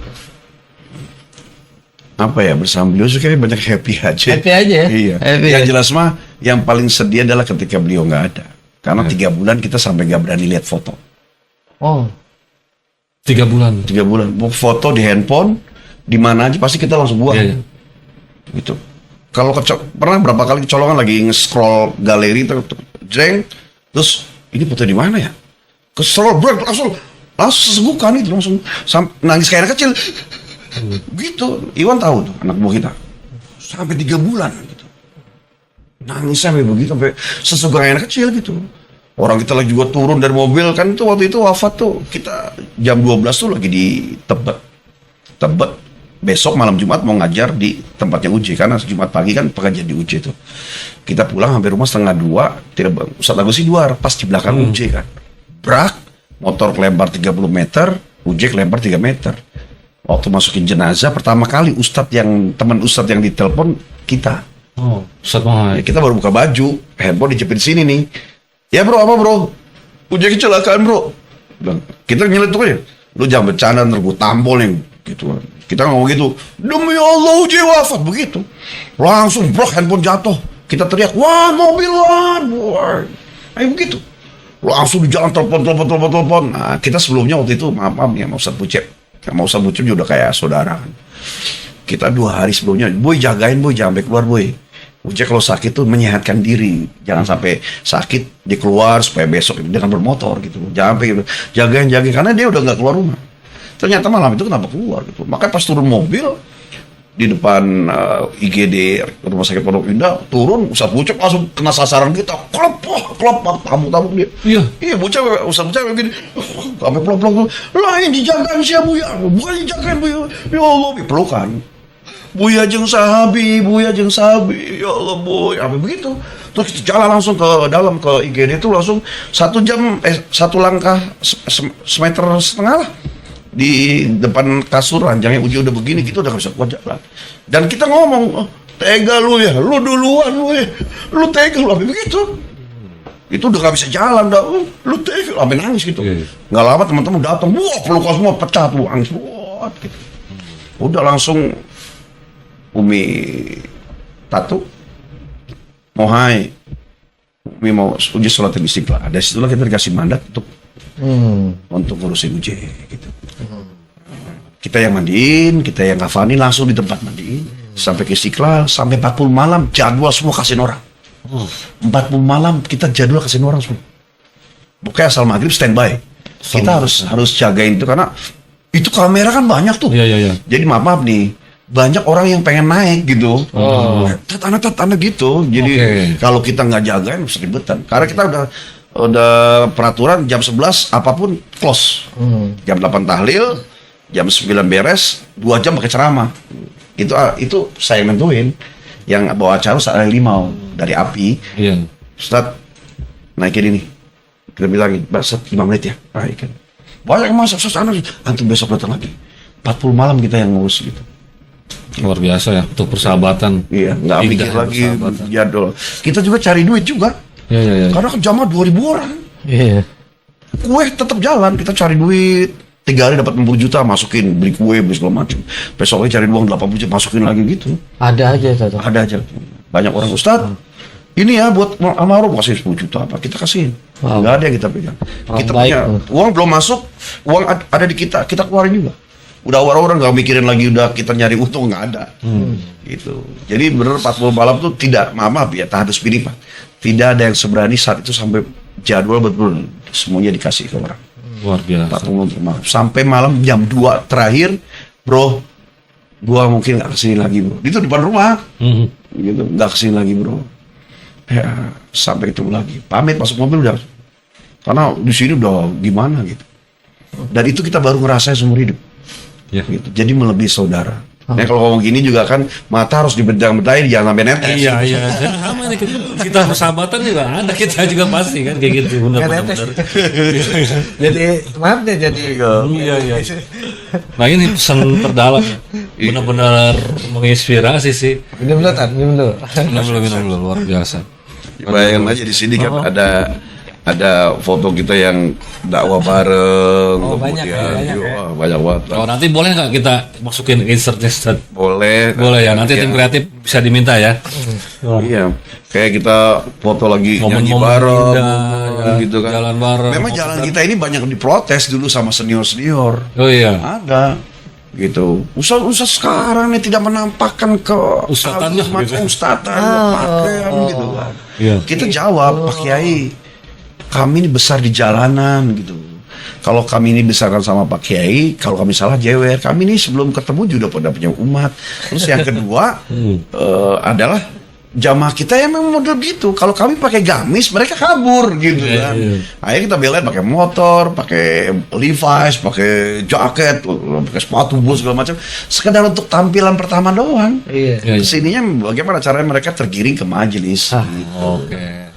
Apa ya, bersama beliau sih kayaknya banyak happy aja. Happy aja ya? Iya. Happy Yang ya? jelas mah yang paling sedih adalah ketika beliau nggak ada. Karena 3 bulan kita sampai nggak berani lihat foto. Oh, 3 bulan. 3 bulan. Foto di handphone di mana aja pasti kita langsung buang. Iya, iya. Gitu. Kalau pernah berapa kali kecolongan lagi nge-scroll galeri jeng, terus ini foto di mana ya? Ke-scroll break langsung sesegukan itu langsung nangis kayak anak kecil. Gitu. Iwan tahu tuh anak buah kita. Sampai 3 bulan gitu. Nangis sampai begitu, sampai sesegukan kayak anak kecil gitu. Orang kita lagi juga turun dari mobil kan itu waktu itu wafat tuh kita jam 12 tuh lagi di Tebet. Besok malam Jumat mau ngajar di tempatnya UJ karena Jumat pagi kan pengajian di UJ itu. Kita pulang hampir rumah 1:30, tidak Ustaz Agus Sidoar pas di belakang UJ kan. Brak, motor kelempar 30 meter, UJ kelempar 3 meter. Waktu masukin jenazah pertama kali teman Ustadz yang ditelepon kita. Oh, Ustaz Ya, Mahai. kita baru buka baju, handphone dijepit sini nih. Ya bro, apa bro? UJ kecelakaan bro. Bilang, kita nyeletuk aja. Lu jangan bercanda ntar gue tampol nih. Gitu. Kita ngomong gitu. Demi Allah UJ wafat begitu. Langsung bro handphone jatuh. Kita teriak, wah mobilan. Wah. Ayo begitu. Langsung di jalan telepon. Nah, kita sebelumnya waktu itu maaf ya sama Ustadz Bucep. Sama Ustadz Bucep juga udah kayak saudara kan. Kita 2 hari sebelumnya, boy jagain boy, jangan sampai keluar boy. Ucek kalau sakit tuh menyehatkan diri, jangan sampai sakit dia keluar supaya besok dia kan bermotor gitu. Jangan sampai gitu. Jagain karena dia udah nggak keluar rumah. Ternyata malam itu kenapa keluar gitu. Makanya pas turun mobil di depan IGD Rumah Sakit Pondok Indah, turun Ustadz Bucep langsung kena sasaran kita. Klop tamu dia. Iya Bucep Ustadz Bucep begini. Sampai peluk. Lah ini dijagain siapa Bu ya? Bukan dijagain Bu ya. Ya Allah, pelukan. Buya jeung sahabi, ya Allah boy, apa begitu. Terus kita jalan langsung ke dalam ke IGD itu langsung 1 jam, 1 langkah semeter setengah lah di depan kasur ranjangnya Uji udah begini gitu udah gak bisa kuat jalan. Dan kita ngomong, tega lu ya, lu duluan lu ya, lu tega lu apa begitu. Itu udah gak bisa jalan dah, lu tega lu sampai nangis gitu. Nggak lama teman-teman datang, wah pelukan semua pecah tuh, nangis buat gitu. Udah langsung Umi Tatu Mohai Umi mau uji sholat istiqlal. Dari situlah kita dikasih mandat untuk ngurusin uji gitu. Kita yang mandiin, kita yang ngafanin langsung di tempat mandiin sampai ke Istiqlal, sampai 40 malam jadwal semua kasih orang. 40 malam kita jadwal kasih orang semua. Pokoknya asal maghrib standby. Kita harus jagain itu karena itu kamera kan banyak tuh. Iya. Jadi maaf nih, banyak orang yang pengen naik gitu. Tanda gitu. Jadi kalau kita nggak jagain bisa ribetan. Karena kita udah peraturan jam 11 apapun close. Jam 8 tahlil, jam 9 beres, 2 jam pakai ceramah. Itu saya yang nentuin. Yang bawa acara Ustaz Ali Limau dari API. Iya. Ustaz, naikin ini. Kita bilangin, Ustaz 5 menit ya. Naikin. Banyak yang masuk, Ustaz, antum besok datang lagi. 40 malam kita yang ngurus gitu. Luar biasa ya untuk persahabatan. Iya, nggak Indah mikir lagi persahabatan. jadwal. Kita juga cari duit juga. Iya. Karena kan jamaah 2.000 orang. Iya. Kue tetap jalan, kita cari duit. 3 hari dapat 60 juta, masukin, beli kue, beli segala macam. Besoknya cari uang 80 juta, masukin lagi gitu. Ada aja tuh. Ada aja. Banyak orang, Ustaz, ini ya buat almarhum, kasih 10 juta apa, kita kasihin. Wow. Nggak ada yang kita pegang. Orang Kita baik punya, tuh. uang belum masuk, uang ada di kita keluarin juga. Udah orang-orang nggak mikirin lagi, udah kita nyari untung, nggak ada. Gitu. Jadi bener 40 malam tuh tidak, maaf ya, tahadus bini Pak. Tidak ada yang seberani saat itu sampai jadwal betul semuanya dikasih ke orang. Luar biasa. 40 malam. Sampai malam jam 2 terakhir, bro, gua mungkin nggak kesini lagi bro. Itu depan rumah, gitu, nggak kesini lagi bro. Ya, sampai ketemu lagi. Pamit masuk mobil udah. Karena di sini udah gimana gitu. Dan itu kita baru ngerasain seumur hidup. Ya. Gitu. Jadi melebihi saudara. Nah kalau ngomong gini juga kan mata harus dibedang-bedain, jangan sampai netes. Iya. Dan sama nih kita persahabatan juga ada, kita juga pasti kan kayak gitu. Benar. Jadi maaf deh jadi. Iya. Nah ini pesan terdalam, benar-benar menginspirasi sih. Minum dulu, Tat, minum dulu. Minum dulu, luar biasa. Bayangin aja di sini kan ada foto kita yang dakwah bareng, banyak ya. banyak banget. Oh nanti boleh nggak kita masukin insertnya, Ustaz? Boleh. Boleh ya, nanti tim kreatif bisa diminta ya. Iya, kayak kita foto lagi nyanyi Momen-momen bareng, indah, gitu kan. jalan bareng. Memang jalan kita ini banyak diprotes dulu sama senior-senior. Oh iya. Ada, gitu. Ustaz sekarang nih tidak menampakkan ke Ustadzannya, gitu. ustadzan, pakaian gitu kan. Iya. Kita jawab, Pak Kiai, kami ini besar di jalanan gitu. Kalau kami ini besarkan sama Pak Kiai, kalau kami salah jewer. Kami ini sebelum ketemu juga pada punya umat. Terus yang kedua adalah jamaah kita yang memang model gitu. Kalau kami pakai gamis, mereka kabur gitu kan. Akhirnya kita belain pakai motor, pakai Levi's, pakai jaket, pakai sepatu boots segala macam. Sekedar untuk tampilan pertama doang. Iya. Kesininya bagaimana caranya mereka tergiring ke majelis. Oke.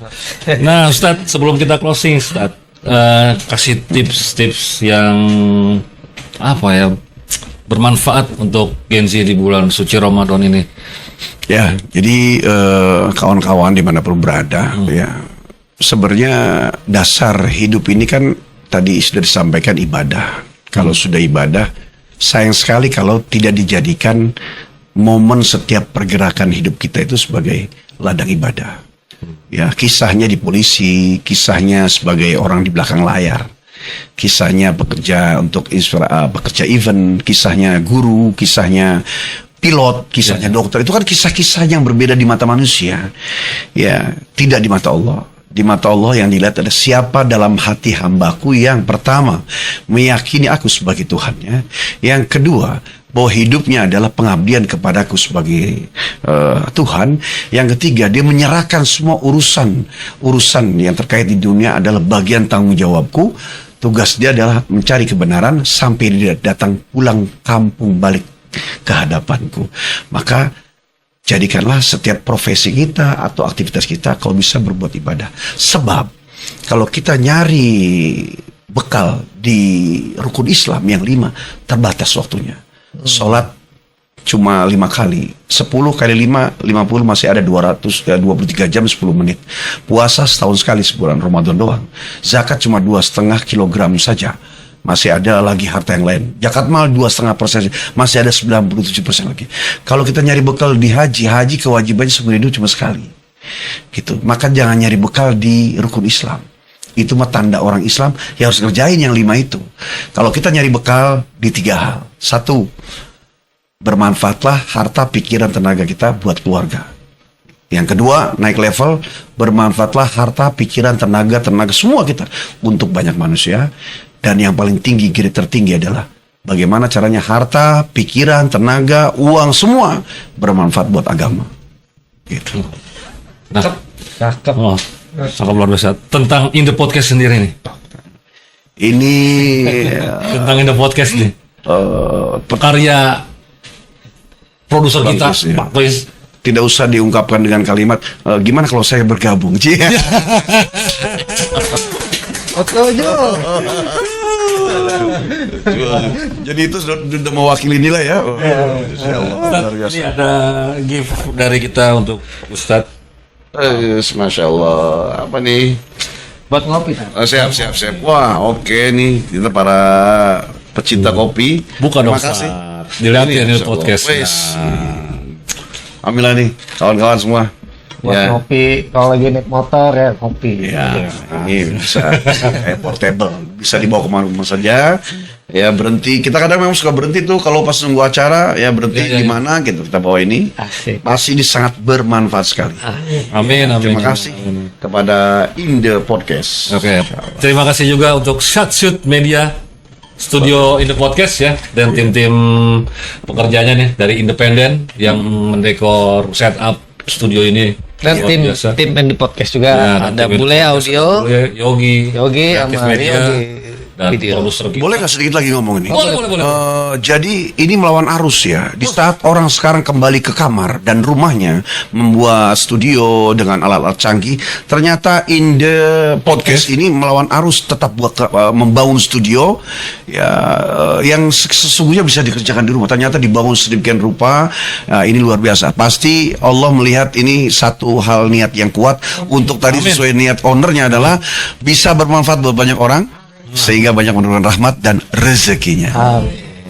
Nah, Ustadz, sebelum kita closing, Ustadz, kasih tips-tips yang apa ya, bermanfaat untuk Gen Z di bulan suci Ramadan ini. Ya, jadi kawan-kawan dimanapun berada, ya sebenarnya dasar hidup ini kan tadi sudah disampaikan ibadah. Kalau sudah ibadah, sayang sekali kalau tidak dijadikan momen setiap pergerakan hidup kita itu sebagai ladang ibadah. Ya, kisahnya di polisi, kisahnya sebagai orang di belakang layar, kisahnya bekerja untuk bekerja event, kisahnya guru, kisahnya pilot, kisahnya dokter. Itu kan kisah-kisah yang berbeda di mata manusia. Ya, tidak di mata Allah. Di mata Allah yang dilihat ada siapa dalam hati hambaku yang pertama meyakini aku sebagai Tuhannya. Yang kedua, bahwa hidupnya adalah pengabdian kepadaku sebagai Tuhan. Yang ketiga, dia menyerahkan semua urusan yang terkait di dunia adalah bagian tanggung jawabku. Tugas dia adalah mencari kebenaran sampai dia datang pulang kampung balik ke hadapanku. Maka jadikanlah setiap profesi kita atau aktivitas kita kalau bisa berbuat ibadah. Sebab kalau kita nyari bekal di rukun Islam yang 5, terbatas waktunya. Sholat cuma 5 kali, 10 kali 5, 50 masih ada 23 jam 10 menit. Puasa setahun sekali sebulan Ramadan doang. Zakat cuma 2,5 kilogram saja, masih ada lagi harta yang lain. Zakat mal 2,5%, masih ada 97% lagi. Kalau kita nyari bekal di haji kewajibannya seumur hidup cuma sekali. Gitu. Maka jangan nyari bekal di rukun Islam. Itu mah tanda orang Islam yang harus ngerjain yang 5 itu. Kalau kita nyari bekal di 3 hal. 1, bermanfaatlah harta, pikiran, tenaga kita buat keluarga. Yang kedua, naik level, bermanfaatlah harta, pikiran, tenaga semua kita untuk banyak manusia. Dan yang paling tinggi, grade tertinggi adalah bagaimana caranya harta, pikiran, tenaga, uang semua bermanfaat buat agama. Gitu. Nah, Cakep. oh, sangat luar biasa. Tentang In The Podcast sendiri nih. Ini Tentang In The Podcast nih. Pekarya produser Bang kita, Chris, ya. Pak Chris. Tidak usah diungkapkan dengan kalimat gimana kalau saya bergabung. Cie. Jadi itu sudah mewakili nilai ya. Oh, Insya Allah, luar biasa. Ini ada gift dari kita untuk Ustadz. Masya Allah. Apa nih? Buat ngopi kan? Siap. Wah, oke nih kita para pecinta kopi. Bukan dong, Terima kasih. Ustadz. Dilihatin ini Masya Allah. podcastnya. Wes. Alhamdulillah nih kawan-kawan semua. Buat Ya. ngopi, kalau lagi naik motor ya kopi. Ya, ini bisa portable, bisa dibawa kemana-mana saja. Ya berhenti. Kita kadang memang suka berhenti tuh kalau pas nunggu acara. Ya berhenti Iya, di mana gitu kita bawa ini. Asik. Pasti ini sangat bermanfaat sekali. Amin. Terima kasih kepada Inde Podcast. Oke, terima kasih juga untuk Shoot Media Studio Indo Podcast ya, dan tim-tim pekerjanya nih dari independen yang mendekor setup studio ini. Dan Luar tim biasa. di podcast juga Ya, ada tim Bule Audio, Bule, Yogi Yogi Kreatif sama Media, Rio di dan video. produser kita. Boleh nggak sedikit lagi ngomong ini? Boleh. Jadi ini melawan arus ya. Di saat orang sekarang kembali ke kamar dan rumahnya membuat studio dengan alat-alat canggih, ternyata Inde Podcast ini melawan arus tetap membangun studio ya yang sesungguhnya bisa dikerjakan di rumah. Ternyata dibangun sedemikian rupa. Ini luar biasa. Pasti Allah melihat ini satu hal niat yang kuat untuk tadi sesuai niat ownernya adalah bisa bermanfaat buat banyak orang sehingga banyak menurunkan rahmat dan rezekinya.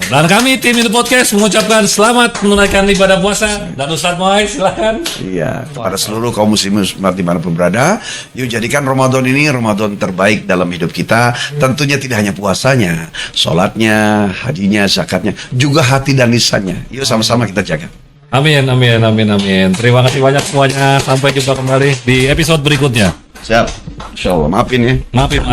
Dan kami tim Indo Podcast mengucapkan selamat menunaikan ibadah puasa, dan Ustadz Moai silakan. Iya, kepada seluruh kaum muslimin dimanapun berada, yuk jadikan Ramadan ini Ramadan terbaik dalam hidup kita. Tentunya tidak hanya puasanya, sholatnya, hajinya, zakatnya, juga hati dan lisannya. Yuk sama-sama kita jaga. Amin. Terima kasih banyak semuanya. Sampai jumpa kembali di episode berikutnya. Siap. Insya Allah, maafin ya. Maafin.